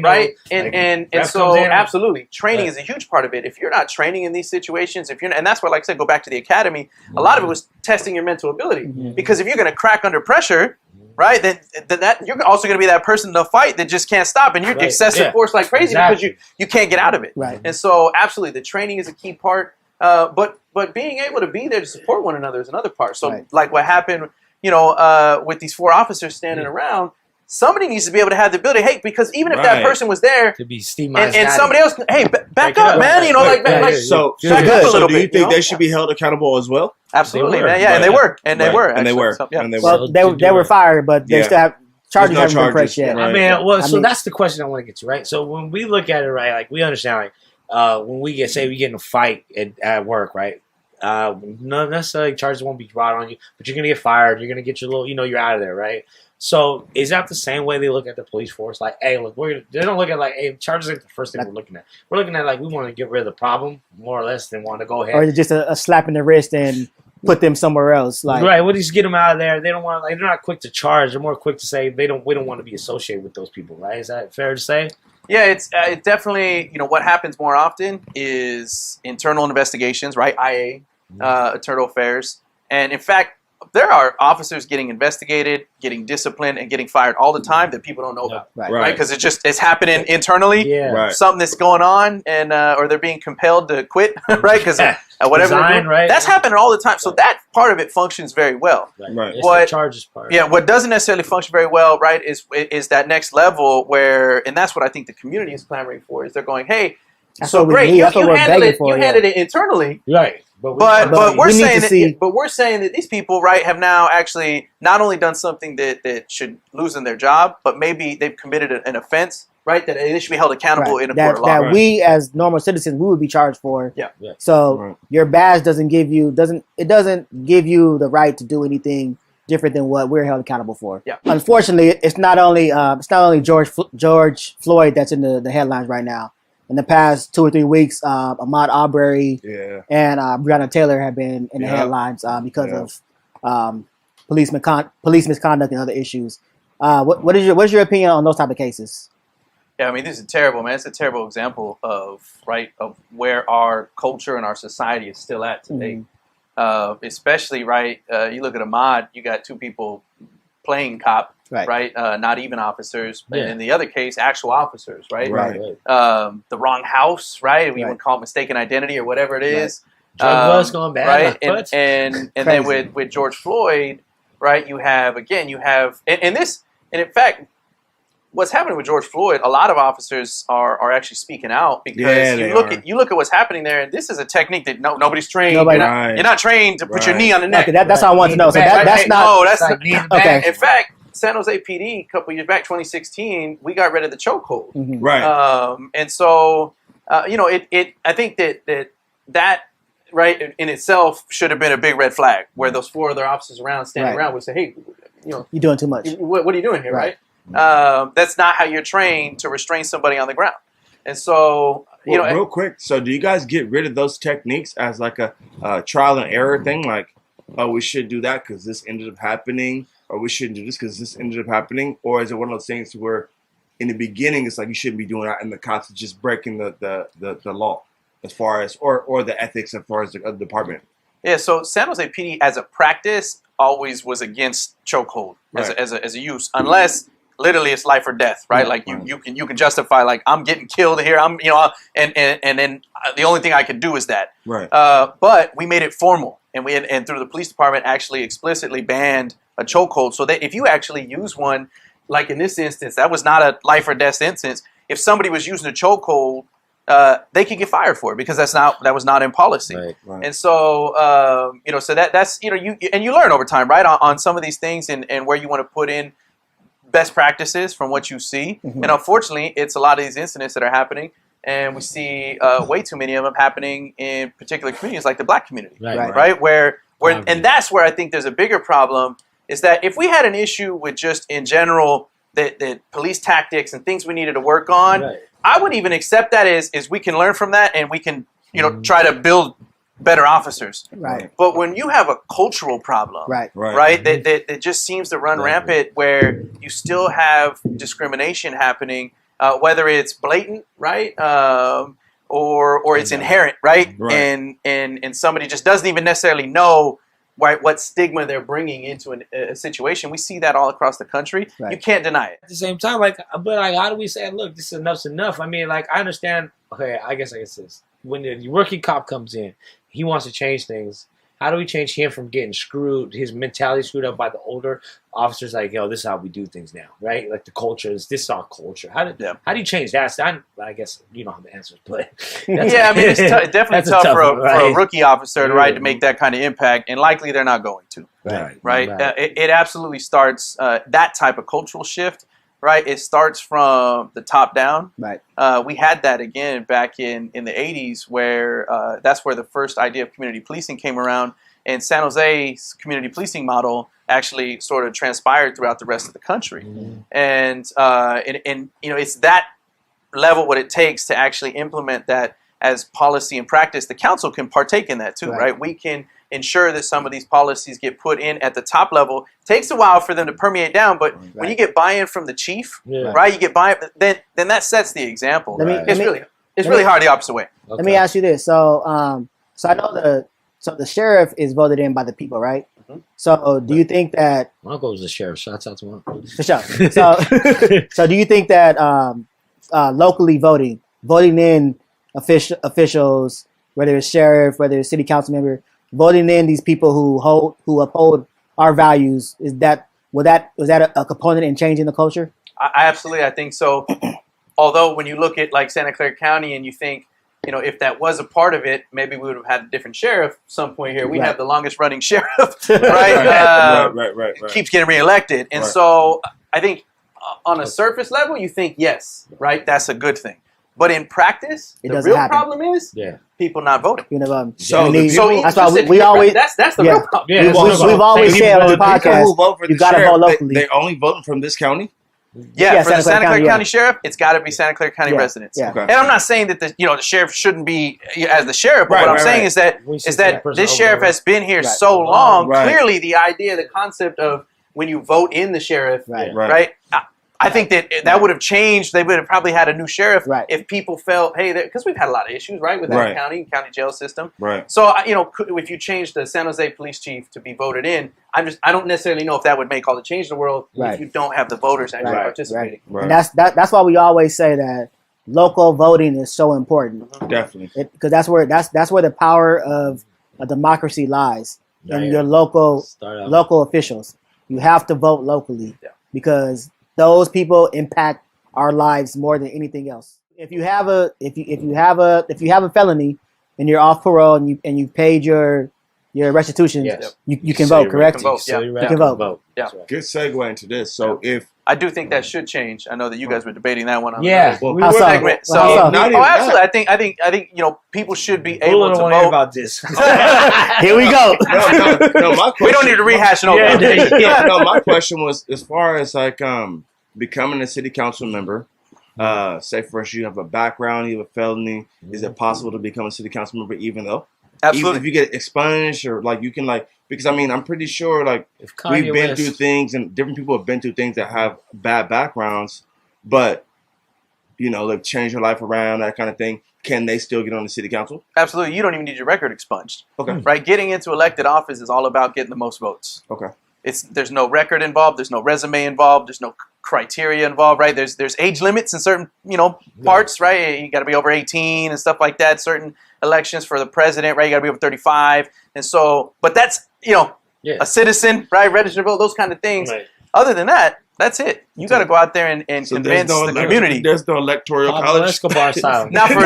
right? And so absolutely, training is a huge part of it. If you're not training in these situations, and that's where, like I said, go back to the academy, a lot of it was testing your mental ability. Because if you're going to crack under pressure, right, then that you're also going to be that person in the fight that just can't stop, and you're excessive force like crazy because you can't get out of it. Right. And so, absolutely, the training is a key part. But being able to be there to support one another is another part. So, like what happened, with these 4 officers standing around. Somebody needs to be able to have the ability, hey, because even if that person was there to be and somebody else, hey, back up, man, So do you think they should be held accountable as well? Absolutely, man. Yeah, and they were, and they were. Well, they were fired, but they still have charges haven't been pressed yet. I mean, so that's the question I want to get to, right? So when we look at it, right, like we understand, like when we get in a fight at work, right? Not necessarily charges won't be brought on you, but you're gonna get fired. You're gonna get your little, you're out of there, right? So is that the same way they look at the police force? Like, hey, look, they don't look at like, hey, charges ain't the first thing we're looking at. We're looking at like we want to get rid of the problem more or less than want to go ahead. Or is it just a slap in the wrist and put them somewhere else? Like, right, we'll just get them out of there. They don't want, like, they're not quick to charge. They're more quick to say we don't want to be associated with those people. Right? Is that fair to say? Yeah, it's definitely, what happens more often is internal investigations, right? IA, internal affairs, and in fact, there are officers getting investigated, getting disciplined, and getting fired all the time that people don't know about, right? Because it's happening internally. Something that's going on, and or they're being compelled to quit, right? Because whatever they're doing, that's happening all the time. So that part of it functions very well. Right. It's the charges part. Yeah, what doesn't necessarily function very well, right, is that next level where, and that's what I think the community is clamoring for. Is they're going, hey, so great, you handled it internally, right? But we're saying that these people, right, have now actually not only done something that should lose their job, but maybe they've committed an offense, right? That they should be held accountable in a court of law. That we as normal citizens we would be charged for. Yeah. So your badge doesn't give you the right to do anything different than what we're held accountable for. Yeah. Unfortunately, it's not only George Floyd that's in the headlines right now. In the past 2 or 3 weeks, Ahmaud Arbery and Breoanna Taylor have been in the headlines because of police misconduct and other issues. What's your opinion on those type of cases? Yeah, I mean, this is terrible, man. It's a terrible example of where our culture and our society is still at today. Especially, you look at Ahmaud, you got two people playing cop, right? Not even officers. Yeah. And in the other case, actual officers, right? The wrong house, right? We would call it mistaken identity or whatever it is. Was going bad, right? And then with George Floyd, right? You have and in fact, what's happening with George Floyd, a lot of officers are actually speaking out because you look at what's happening there, and this is a technique that nobody's trained. You're not trained to put your knee on the neck. Okay, that's all I want to know. So that's not okay. In fact, San Jose PD a couple years back, 2016, we got rid of the chokehold. Right. And so I think that right in itself should have been a big red flag where those four other officers standing around would say, hey, you're doing too much. What are you doing here, right? That's not how you're trained to restrain somebody on the ground. And so, real quick. So do you guys get rid of those techniques as like a trial and error thing? Like, oh, we should do that because this ended up happening, or we shouldn't do this because this ended up happening? Or is it one of those things where in the beginning, it's like you shouldn't be doing that and the cops are just breaking the law as far as, or the ethics as far as the department? Yeah, so San Jose PD as a practice always was against chokehold as a use, unless literally it's life or death, right? Like you can justify like I'm getting killed here. And then the only thing I could do is that. Right. But we made it formal, and through the police department actually explicitly banned a chokehold, so that if you actually use one, like in this instance, that was not a life or death instance. If somebody was using a chokehold, they could get fired for it because that was not in policy. Right. And so so that's you learn over time, right, on some of these things and where you want to put in best practices from what you see. And unfortunately, it's a lot of these incidents that are happening, and we see way too many of them happening in particular communities like the Black community, right? Where and that's where I think there's a bigger problem, is that if we had an issue with just in general that police tactics and things we needed to work on, I would even accept that as we can learn from that and we can try to build better officers. Right. But when you have a cultural problem, that just seems to run rampant, where you still have discrimination happening, whether it's blatant, right, or it's inherent, right, and somebody just doesn't even necessarily know what stigma they're bringing into a situation. We see that all across the country. You can't deny it. At the same time, how do we say, look, this enough's enough? I mean, I understand. Okay, I guess this. When the rookie cop comes in, he wants to change things. How do we change him from getting screwed, his mentality screwed up by the older officers? Like, yo, this is how we do things now, right? Like the culture this is our culture. How do you change that? I guess you don't have the answers, but it's definitely tough for a rookie officer to make that kind of impact, and likely they're not going to. Right. It absolutely starts that type of cultural shift. Right, it starts from the top down. Right, we had that again back in the 80s, where that's where the first idea of community policing came around, and San Jose's community policing model actually sort of transpired throughout the rest of the country, and it's that level what it takes to actually implement that as policy and practice. The council can partake in that too, right? We can ensure that some of these policies get put in at the top level. It takes a while for them to permeate down, but when you get buy-in from the chief, right, you get buy-in, then that sets the example. It's really hard the opposite way. Okay. Let me ask you this. So I know the sheriff is voted in by the people, right? So do you think that my uncle was the sheriff? Shouts out to my uncle. For sure. So do you think that locally voting in officials, whether it's sheriff, whether it's city council member, voting in these people who uphold our values, was that a component in changing the culture? I absolutely, I think so. Although when you look at like Santa Clara County and you think, if that was a part of it, maybe we would have had a different sheriff at some point here. We have the longest running sheriff, right? Keeps getting reelected. And so I think on a surface level, you think, yes, right, that's a good thing. But in practice, the real problem is people not voting. So that's why we always that's the real problem. We've always said on the podcast, you got to vote locally. They only voting from this county. Yeah, for the Santa Clara County Sheriff, it's got to be Santa Clara County residents. Yeah. Okay. And I'm not saying that the sheriff shouldn't be as the sheriff, but what I'm saying is that this sheriff has been here so long. Clearly, the idea, the concept of when you vote in the sheriff, right? I think that would have changed. They would have probably had a new sheriff if people felt, hey, because we've had a lot of issues, right, with that county jail system. Right. So, if you change the San Jose police chief to be voted in, I don't necessarily know if that would make all the change in the world if you don't have the voters actually participating. Right. And that's why we always say that local voting is so important. Definitely. Because that's where the power of a democracy lies in your local officials. You have to vote locally because those people impact our lives more than anything else. If you have a felony and you're off parole and you paid your restitution, you can vote, correct? You can vote. Yeah. Good segue into this. So if I do think that should change. I know that you guys were debating that one on the segment. Absolutely. I think people should be able to vote about this. Here we go. No, my question, we don't need to rehash it over. No, my question was as far as like becoming a city council member. Say first you have a background, you have a felony. Is it possible to become a city council member even though? Absolutely. Even if you get expunged or like you can because I'm pretty sure like we've been through things and different people have been through things that have bad backgrounds, but like change your life around, that kind of thing. Can they still get on the city council? Absolutely. You don't even need your record expunged. Okay. Right? Getting into elected office is all about getting the most votes. Okay. There's no record involved, there's no resume involved, there's no criteria involved, right? There's age limits in certain, parts, right? You got to be over 18 and stuff like that. Certain elections for the president, right? You got to be over 35. And so, but that's, a citizen, right? Registered to vote, those kind of things. Right. Other than that, that's it. You got to go out there and convince the community. There's no electoral college. Escobar style. Not for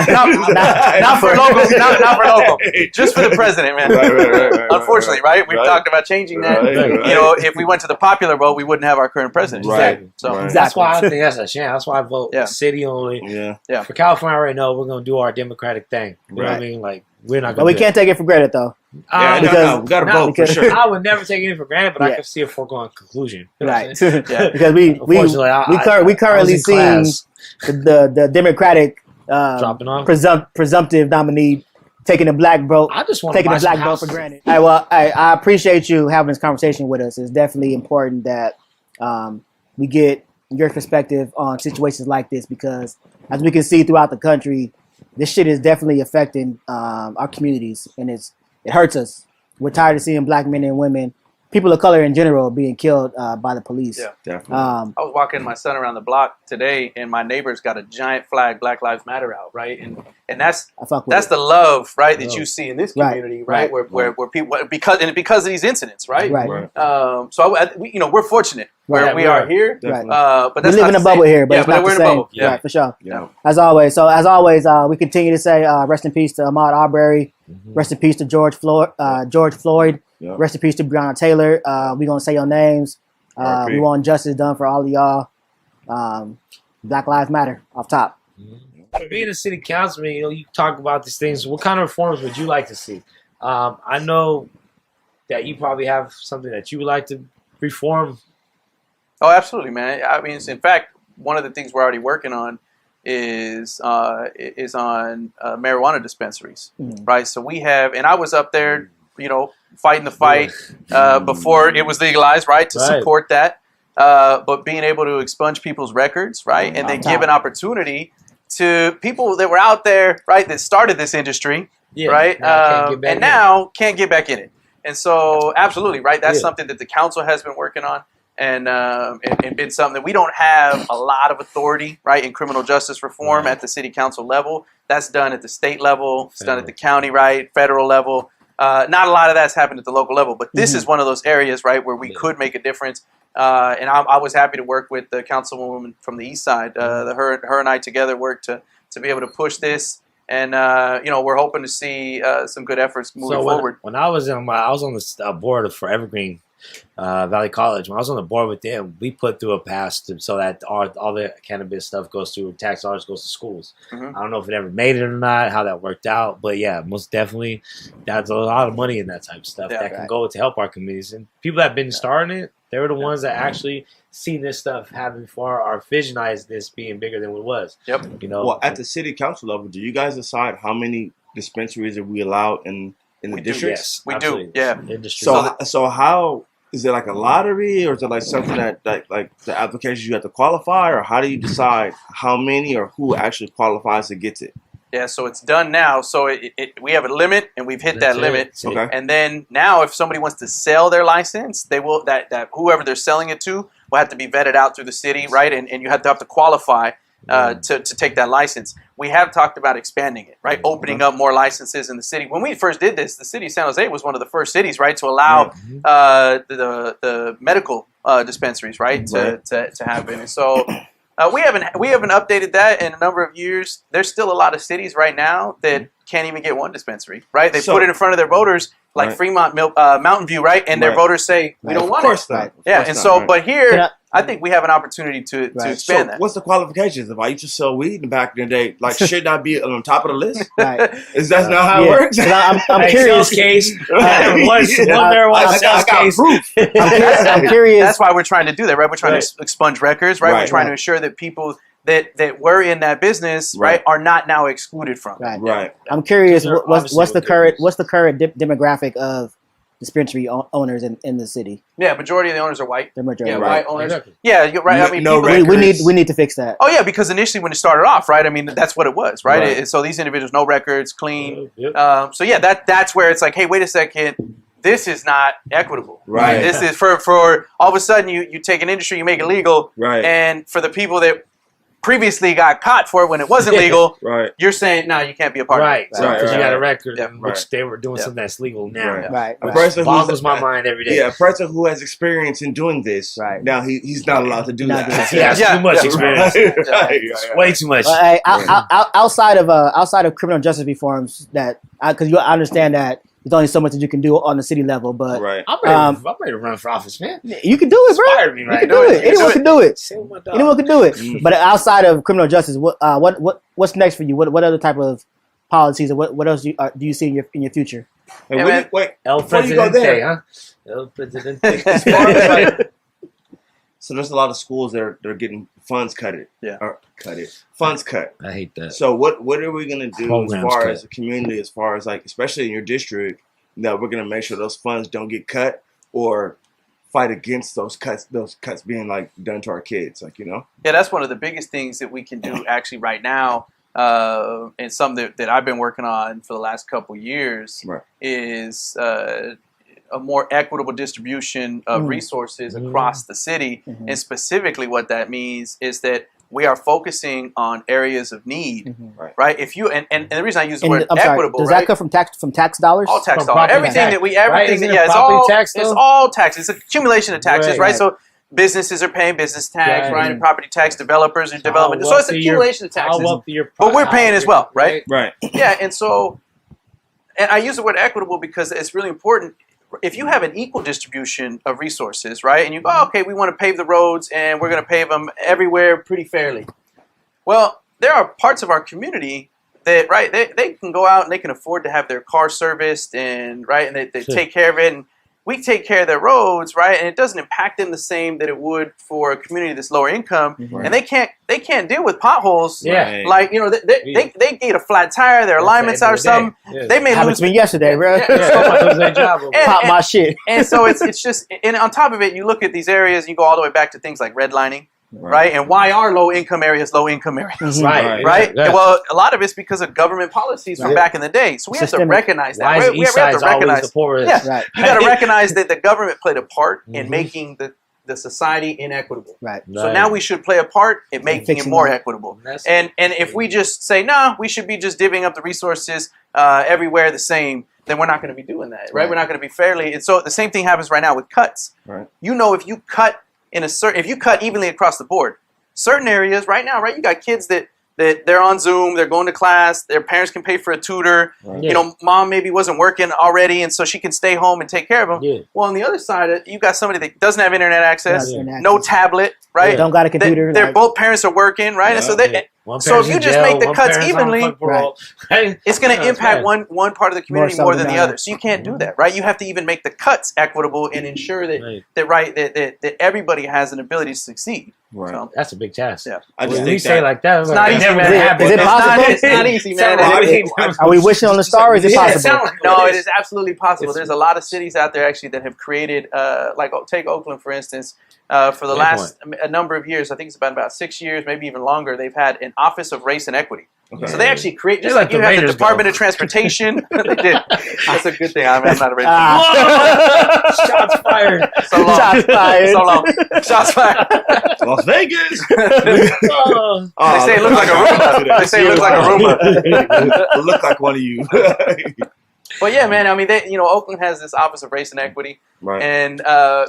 local. Just for the president, man. Right. Unfortunately, right? We've talked about changing that. If we went to the popular vote, we wouldn't have our current president. Right. So that's why I think that's a shame. That's why I vote city only. Yeah. For California, I already know we're gonna do our democratic thing. You know what I mean? Like we're not. But we can't take it for granted though. No, we got to vote for sure. I would never take it for granted, but I can see a foregoing conclusion. Right. Because we currently seeing the Democratic presumptive nominee taking a black vote. I just want taking a black vote for granted. All right, well, I appreciate you having this conversation with us. It's definitely important that we get your perspective on situations like this because, as we can see throughout the country, this shit is definitely affecting our communities, and it hurts us. We're tired of seeing black men and women, people of color in general, being killed by the police. Yeah, definitely. I was walking my son around the block today, and my neighbor's got a giant flag, Black Lives Matter, out, right? And that's the love, right, that you see in this community, right? Where people because of these incidents, right? Right. So we're fortunate where we are here, but we live in a bubble here, but it's not we're the in a same. bubble. Yeah, for sure. Yeah. As always, we continue to say rest in peace to Ahmaud Arbery, rest in peace to George Floyd. Yeah. Rest in peace to Breonna Taylor. We're going to say your names. We want justice done for all of y'all. Black Lives Matter off top. For being a city councilman, you talk about these things. What kind of reforms would you like to see? I know that you probably have something that you would like to reform. Oh, absolutely, man. I mean, in fact, one of the things we're already working on is on marijuana dispensaries, right? So we have, and I was up there, fighting the fight before it was legalized, right? To support that, but being able to expunge people's records, right, and then give an opportunity to people that were out there, right, that started this industry, right, and now can't get back in it. And so, absolutely, right, that's something that the council has been working on. And been something that we don't have a lot of authority, right, in criminal justice reform at the city council level. That's done at the state level. It's done at the county, right, federal level. Not a lot of that's happened at the local level, but this is one of those areas, right, where we could make a difference. And I was happy to work with the councilwoman from the east side. Her and I together worked to be able to push this. And we're hoping to see some good efforts moving forward. When I was on the board for Evergreen Valley College, when I was on the board with them, we put through a pass so that all the cannabis stuff goes through, tax dollars goes to schools. I don't know if it ever made it or not, how that worked out, but yeah, most definitely, that's a lot of money in that type of stuff that can go to help our communities. And people that have been starting it, They were the ones that actually seen this stuff happen before or visualized this being bigger than what it was. Yep. You know. Well, at the city council level, do you guys decide how many dispensaries are we allowed in the districts? Yes, we absolutely. do. Yeah. So how is it like a lottery, or is it like something that like the applications you have to qualify, or how do you decide how many or who actually qualifies to get it? Yeah, so it's done now. So we have a limit, and we've hit that limit. Okay. And then now, if somebody wants to sell their license, they will that whoever they're selling it to will have to be vetted out through the city, right? And you have to qualify to take that license. We have talked about expanding it, right? Opening up more licenses in the city. When we first did this, the city of San Jose was one of the first cities, right, to allow the medical dispensaries, right, to happen. And so. We haven't updated that in a number of years. There's still a lot of cities right now that can't even get one dispensary, right? They put it in front of their voters, like Fremont, Mountain View, right? And their voters say, we don't want it. Of course not. Yeah, and so, but here, I think we have an opportunity to expand that. What's the qualifications? If I used to sell weed in the back of the day, like should not be on top of the list? Right. Is that not how it works? I'm curious. Case. One marijuana sales case. Proof. I'm curious. That's why we're trying to do that, right? We're trying to expunge records, right? We're trying to ensure that people that were in that business, right, are not now excluded from. Right. I'm curious. What's the current demographic of dispensary owners in the city? Yeah, majority of the owners are white. The majority, white owners. Exactly. Yeah, you're right. I mean, we need to fix that. Oh yeah, because initially when it started off, right? I mean, that's what it was, right? So these individuals, no records, clean. So yeah, that's where it's like, hey, wait a second, this is not equitable. Right. This is for all of a sudden you take an industry, you make it legal, right? And for the people that previously got caught for it when it wasn't legal, right? You're saying, no, you can't be a part of it. Because you got a record in which they were doing something that's legal now. Right. A person boggles my mind every day. Yeah, a person who has experience in doing this, now he's not allowed to do that. He has too much experience. Way too much. Outside of criminal justice reforms, because I understand that there's only so much that you can do on the city level, but I'm ready to run for office, man. You can do it, bro. Inspired me, right? You can do it. Anyone can do it. Anyone can do it. But outside of criminal justice, what's next for you? What other type of policies, or what else do you see in your future? Wait, El before you go there, huh? El Presidente. So there's a lot of schools that are getting funds cut. Funds cut. I hate that. So what are we gonna do Programs as far cut. as a community, as far as like, especially in your district, that we're gonna make sure those funds don't get cut or fight against those cuts being like done to our kids, like, you know? Yeah, that's one of the biggest things that we can do actually right now, and something that I've been working on for the last couple years is a more equitable distribution of resources across the city. And specifically what that means is that we are focusing on areas of need, right? If you and the reason I use the word equitable, does that come from tax dollars? All tax From dollars. Everything that we it's all taxes. It's accumulation of taxes, right? So businesses are paying business tax, right? And property tax, developers are development. So it's accumulation of taxes. But we're paying as well, right? Right. Yeah, and I use the word equitable because it's really important. If you have an equal distribution of resources, right, and you go, okay, we want to pave the roads and we're going to pave them everywhere pretty fairly. Well, there are parts of our community that, right, they can go out and they can afford to have their car serviced and, right, and they take care of it. And we take care of their roads, right, and it doesn't impact them the same that it would for a community that's lower income, and they can't deal with potholes. Yeah, like, you know, they get a flat tire, their alignment's out or something. They may happened to me yesterday, bro. Pop my shit. And so it's just, and on top of it, you look at these areas, and you go all the way back to things like redlining. Right, and why are low income areas? Right. Yeah. Well, a lot of it's because of government policies from back in the day. So we have to recognize that. Why is East Side's always the poorest? Yeah, you got to recognize that the government played a part in making the society inequitable. Right. So now we should play a part in making it more equitable. And if we just say, no, we should be just divvying up the resources everywhere the same, then we're not going to be doing that, right? We're not going to be fairly. And so the same thing happens right now with cuts. Right. You know, if you cut if you cut evenly across the board, certain areas right now, right, you got kids that that they're on Zoom, they're going to class, their parents can pay for a tutor. Right. You know, mom maybe wasn't working already, and so she can stay home and take care of them. Yeah. Well, on the other side, you got somebody that doesn't have internet access, no tablet, right? Don't got a computer. They're both parents are working, right? And so so if you just make the cuts evenly, it's going to impact one part of the community more than the other. So you can't do that, right? You have to even make the cuts equitable and ensure that everybody has an ability to succeed. Right. So, that's a big task. Yeah. When you say like that, it's not easy, man. Is it possible? It's not easy, man. Are we wishing on the star? Or is it possible? No, it is absolutely possible. There's a lot of cities out there actually that have created, like take Oakland for instance. For the last a number of years, I think it's about 6 years, maybe even longer, they've had an Office of Race and Equity. Okay. So they actually create, just like you have the Department of Transportation. They did. That's a good thing. I'm not a racist. Shots fired. So long. Shots fired. So long. Shots fired. Las Vegas. They say it looks like a Roomba. They say it looks like a Roomba. It looks like one of you. Well, yeah, man. I mean, Oakland has this Office of Race and Equity, right? And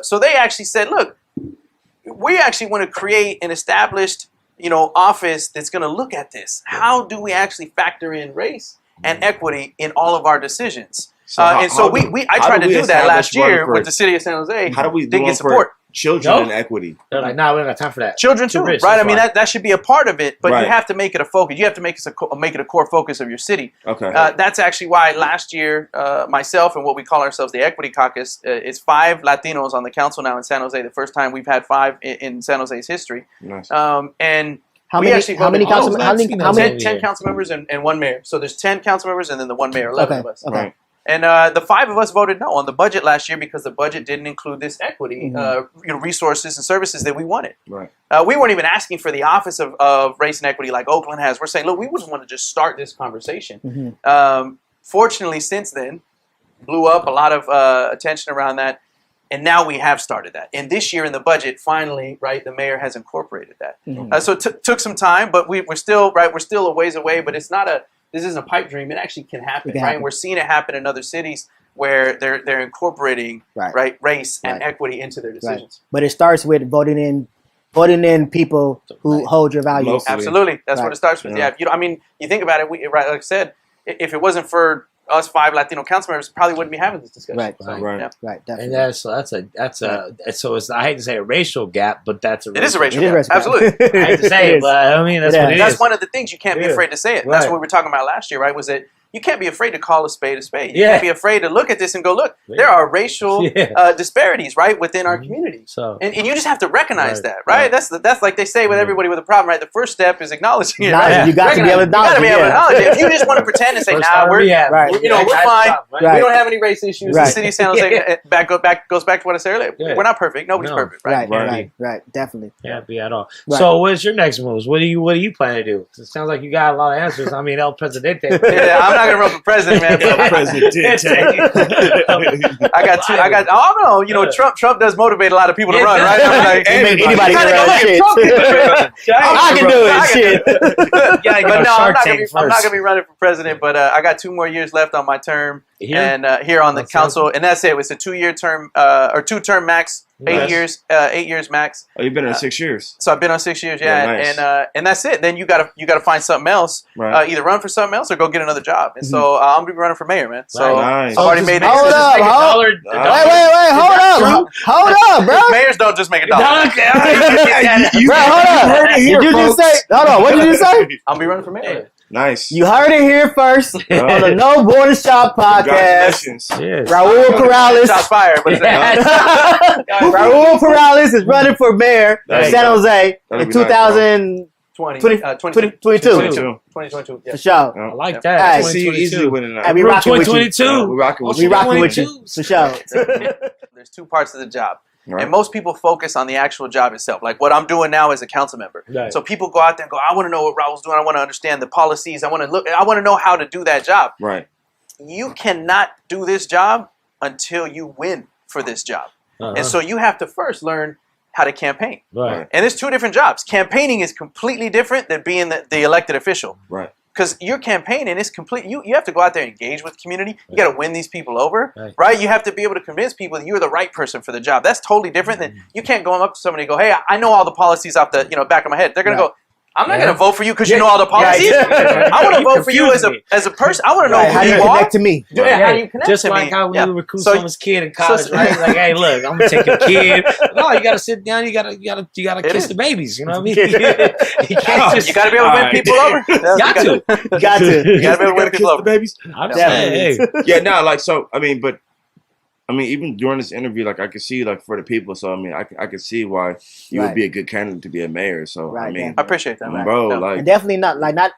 so they actually said, look, we actually want to create an established, office that's going to look at this. How do we actually factor in race and equity in all of our decisions? I tried to do that last year with the city of San Jose. How do we get support? Children and equity. They're like, no, we don't got time for that. Children too, right? I mean, that should be a part of it, but you have to make it a focus. You have to make it a core focus of your city. Okay. That's actually why last year, myself and what we call ourselves the Equity Caucus, it's 5 Latinos on the council now in San Jose. The first time we've had 5 in San Jose's history. Nice. And how many council 10 council members and 1 mayor. So there's 10 council members and then the 1 mayor, 11 of us. Okay. Right. And the 5 of us voted no on the budget last year because the budget didn't include this equity, resources and services that we wanted. Right. We weren't even asking for the Office of Race and Equity like Oakland has. We're saying, look, we wouldn't want to just start this conversation. Fortunately, since then, blew up a lot of attention around that. And now we have started that. And this year in the budget, finally, right, the mayor has incorporated that. So it took some time, but we're still a ways away. But this isn't a pipe dream. It actually can happen, right? And we're seeing it happen in other cities where they're incorporating race and equity into their decisions. Right. But it starts with voting in people who hold your values. Locally. Absolutely, that's what it starts with. Yeah, you think about it. Like I said, if it wasn't for us 5 Latino council members, probably wouldn't be having this discussion. Right. Definitely. And so it's, I hate to say a racial gap, but that's a it is a racial gap. Absolutely. I hate to say it, but I mean that's what it is. That's one of the things you can't be afraid to say it. That's what we were talking about last year, right? Was that you can't be afraid to call a spade a spade. You can't be afraid to look at this and go, look, there are racial disparities, right, within our community. So, and you just have to recognize that, right? That's like they say with everybody with a problem, right? The first step is acknowledging it. Right? You got to be able to acknowledge it. If you just want to pretend and say, nah, we're fine. We don't have any race issues. The city of San Jose goes back to what I said earlier. We're not perfect. Nobody's perfect, right? Right. Definitely. Can't be at all. So what's your next moves? What do you plan to do? It sounds like you got a lot of answers. I mean, El Presidente. I'm not gonna run for president, man. Trump does motivate a lot of people to run, right? I'm like, anybody can run shit. I can do it, shit. But no, I'm not gonna be running for president. But I got 2 more years left on my term, and here on the council, and that's it. It's a 2-year term or 2-term max. 8 years, 8 years max. Oh, you've been on 6 years. So I've been on 6 years, nice. and that's it. Then you gotta find something else. Right. Either run for something else or go get another job. And so I'm gonna be running for mayor, man. So nice. I've already made it. Hold up, bro. Mayors don't just make a dollar. Bro, hold up. Did you just say? Hold on. What did you say? I'll be running for mayor. Nice. You heard it here first on the No Border Shop podcast. Raul Peralez. Shots fired. Raul Peralez is running for mayor in San Jose in 2022. Yeah. For sure. I like that. Hey, I see you easily winning that. We rocking with you. 2022. We rocking with you. For sure. There's 2 parts of the job. Right. And most people focus on the actual job itself, like what I'm doing now as a council member. Right. So people go out there and go, I want to know what Raul's doing. I want to understand the policies. I want to know how to do that job. Right. You cannot do this job until you win for this job. And so you have to first learn how to campaign. Right. And there's 2 different jobs. Campaigning is completely different than being the elected official. Right. Because you're campaigning, it's complete. You have to go out there and engage with the community. You got to win these people over, right? You have to be able to convince people that you're the right person for the job. That's totally different than you can't go up to somebody and go, "Hey, I know all the policies off the back of my head." They're gonna go, I'm not going to vote for you because you know all the policies. I want to vote for you as a person. I want to know how who you connect to me. How you connect just to like me. how we recruit someone's kid in college, right? Like, hey, look, I'm gonna take your kid. No, you gotta sit down. You gotta kiss the babies. You know what I mean? You gotta be able to win people over. Got to. You gotta be able to win people over. The babies. I'm saying, yeah, no, like so. I mean, even during this interview, like I could see, like for the people. So I mean, I could see why you would be a good candidate to be a mayor. So I mean, I appreciate that, man. Bro. Like, and definitely not that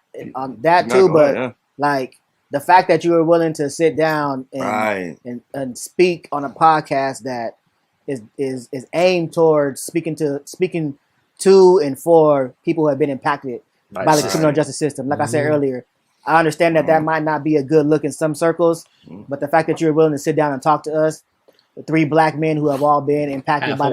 too, but like the fact that you were willing to sit down and speak on a podcast that is aimed towards speaking to and for people who have been impacted by the criminal justice system. Like I said earlier, I understand that might not be a good look in some circles, but the fact that you're willing to sit down and talk to us, the 3 black men who have all been impacted by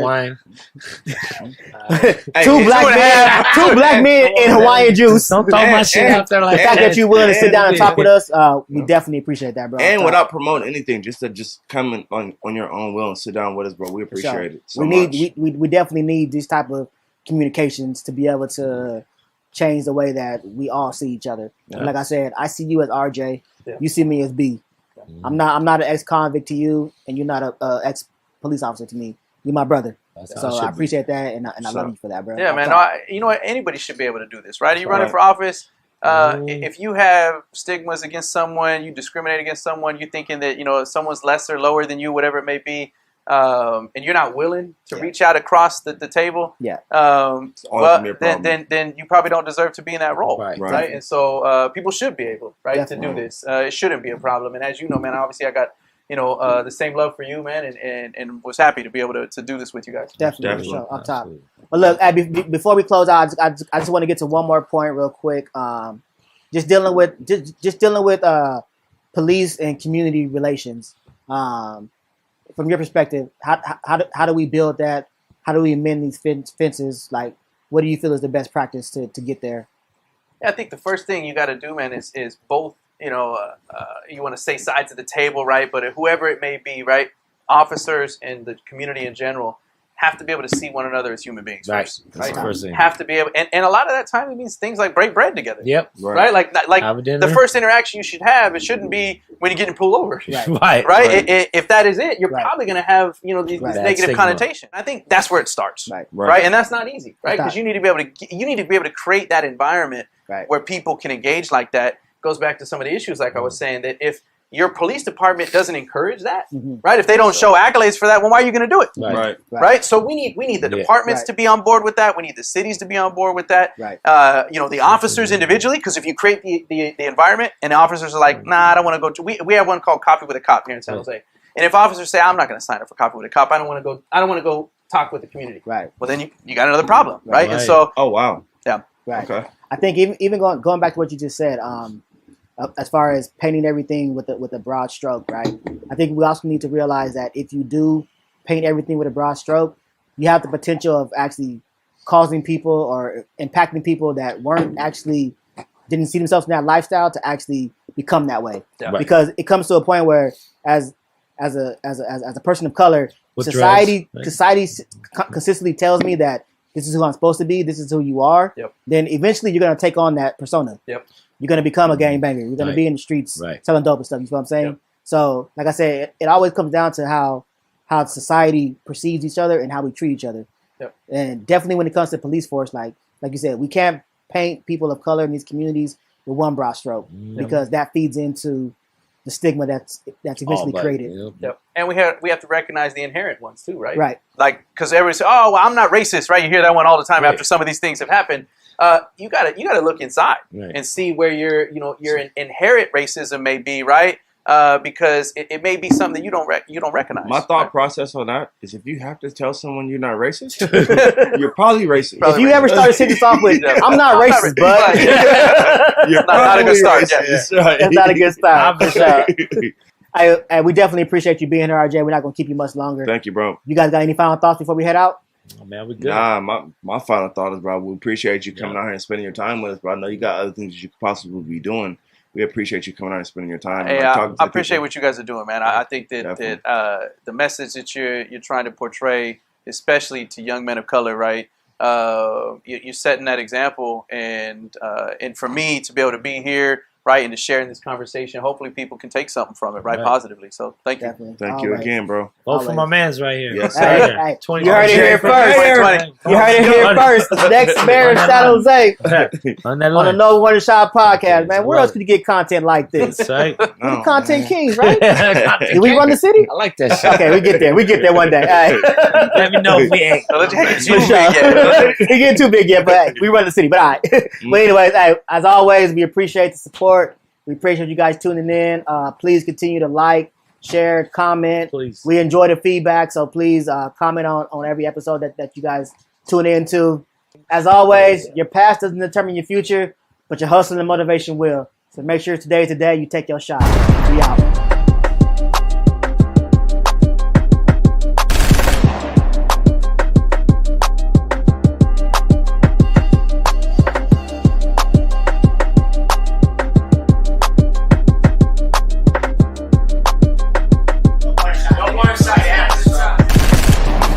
two black men in Hawaiian juice. Don't throw my shit out there like the fact that you're willing to sit down and talk with us, we definitely appreciate that, bro. And without promoting anything, just come on your own will and sit down with us, bro. We appreciate it so much. We definitely need these type of communications to be able to change the way that we all see each other. And like I said, I see you as RJ. Yeah. You see me as B. I'm not an ex-convict to you, and you're not a ex-police officer to me. You're my brother. So I appreciate that, and I love you for that, bro. Yeah, man. You know what? Anybody should be able to do this, right? Are you running for office? If you have stigmas against someone, you discriminate against someone, you're thinking that someone's lesser, lower than you, whatever it may be, and you're not willing to reach out across the table, then you probably don't deserve to be in that role, right? And so people should be able, to do this. It shouldn't be a problem. And as you know, man, obviously I got the same love for you, man, and was happy to be able to do this with you guys. Definitely. For sure, up top. But look, before we close out, I just want to get to one more point real quick. Just dealing with police and community relations. From your perspective, how do we build that? How do we amend these fences? Like, what do you feel is the best practice to get there? Yeah, I think the first thing you got to do, man, is both. You want to say sides of the table, right? But whoever it may be, right? Officers and the community in general have to be able to see one another as human beings first, right? Have to be able, and a lot of that time it means things like break bread together. Yep. Right. Like the first interaction you should have, it shouldn't be when you're getting pulled over. Right. If that is it, you're probably going to have these negative connotations. I think that's where it starts. Right. And that's not easy, right? Because you need to be able to create that environment where people can engage like that. Goes back to some of the issues, like I was saying, that if your police department doesn't encourage that, right? If they don't show accolades for that, well, why are you going to do it? Right. So we need the departments to be on board with that. We need the cities to be on board with that. The officers individually, because if you create the environment and the officers are like, nah, I don't want to go to. We have one called Coffee with a Cop here in San Jose, and if officers say, I'm not going to sign up for Coffee with a Cop, I don't want to go talk with the community. Right. Well, then you got another problem, right? And so, oh wow, yeah, right. Okay. I think even going back to what you just said. As far as painting everything with a broad stroke, right? I think we also need to realize that if you do paint everything with a broad stroke, you have the potential of actually causing people or impacting people that didn't see themselves in that lifestyle to actually become that way. Yeah. Because it comes to a point where, as a person of color, society consistently tells me that this is who I'm supposed to be, this is who you are. Then eventually you're gonna take on that persona. You're going to become a gangbanger. You're going to be in the streets selling dope and stuff. You know what I'm saying? So, like I said, it always comes down to how society perceives each other and how we treat each other. And definitely when it comes to police force, like you said, we can't paint people of color in these communities with one broad stroke because that feeds into the stigma that's eventually created. And we have to recognize the inherent ones too, right? Right. Like, because everybody says, "Oh, well, I'm not racist," right? You hear that one all the time after some of these things have happened. You gotta look inside and see where your inherent racism may be, right? Because it may be something that you don't recognize. My thought process on that is, if you have to tell someone you're not racist, you're probably racist. If you ever started sitting off with, "I'm not racist," but you're not a good start. That's not a good start. For sure. We definitely appreciate you being here, RJ. We're not gonna keep you much longer. Thank you, bro. You guys got any final thoughts before we head out? Oh, man, we good. Nah, my final thought is, bro, we appreciate you coming out here and spending your time with us, bro. I know you got other things that you could possibly be doing. We appreciate you coming out and spending your time. Hey, I appreciate what you guys are doing, man. I think that the message that you're trying to portray, especially to young men of color, right, you're setting that example, and for me to be able to be here, right, and to share in this conversation, hopefully people can take something from it, right, positively. So thank you. Thank you again, bro. Vote for my man's right here. Yes, hey, you heard it here first. You heard it here first. Next mayor of San Jose on the No One Shot podcast, man. Where else could you get content like this? That's right. We're content kings, right? Did we run the city? I like that shit. Okay, we get there. We get there one day. Hey. Let me know if we ain't. Don't let you get too big yet. We get too big yet, but hey, we run the city. But all right. But anyways, hey, as always, we appreciate the support. We appreciate you guys tuning in. Please continue to like, share, comment. Please. We enjoy the feedback, so please comment on every episode that you guys tune into. As always, your past doesn't determine your future, but your hustle and motivation will. So make sure today is the day you take your shot. We out.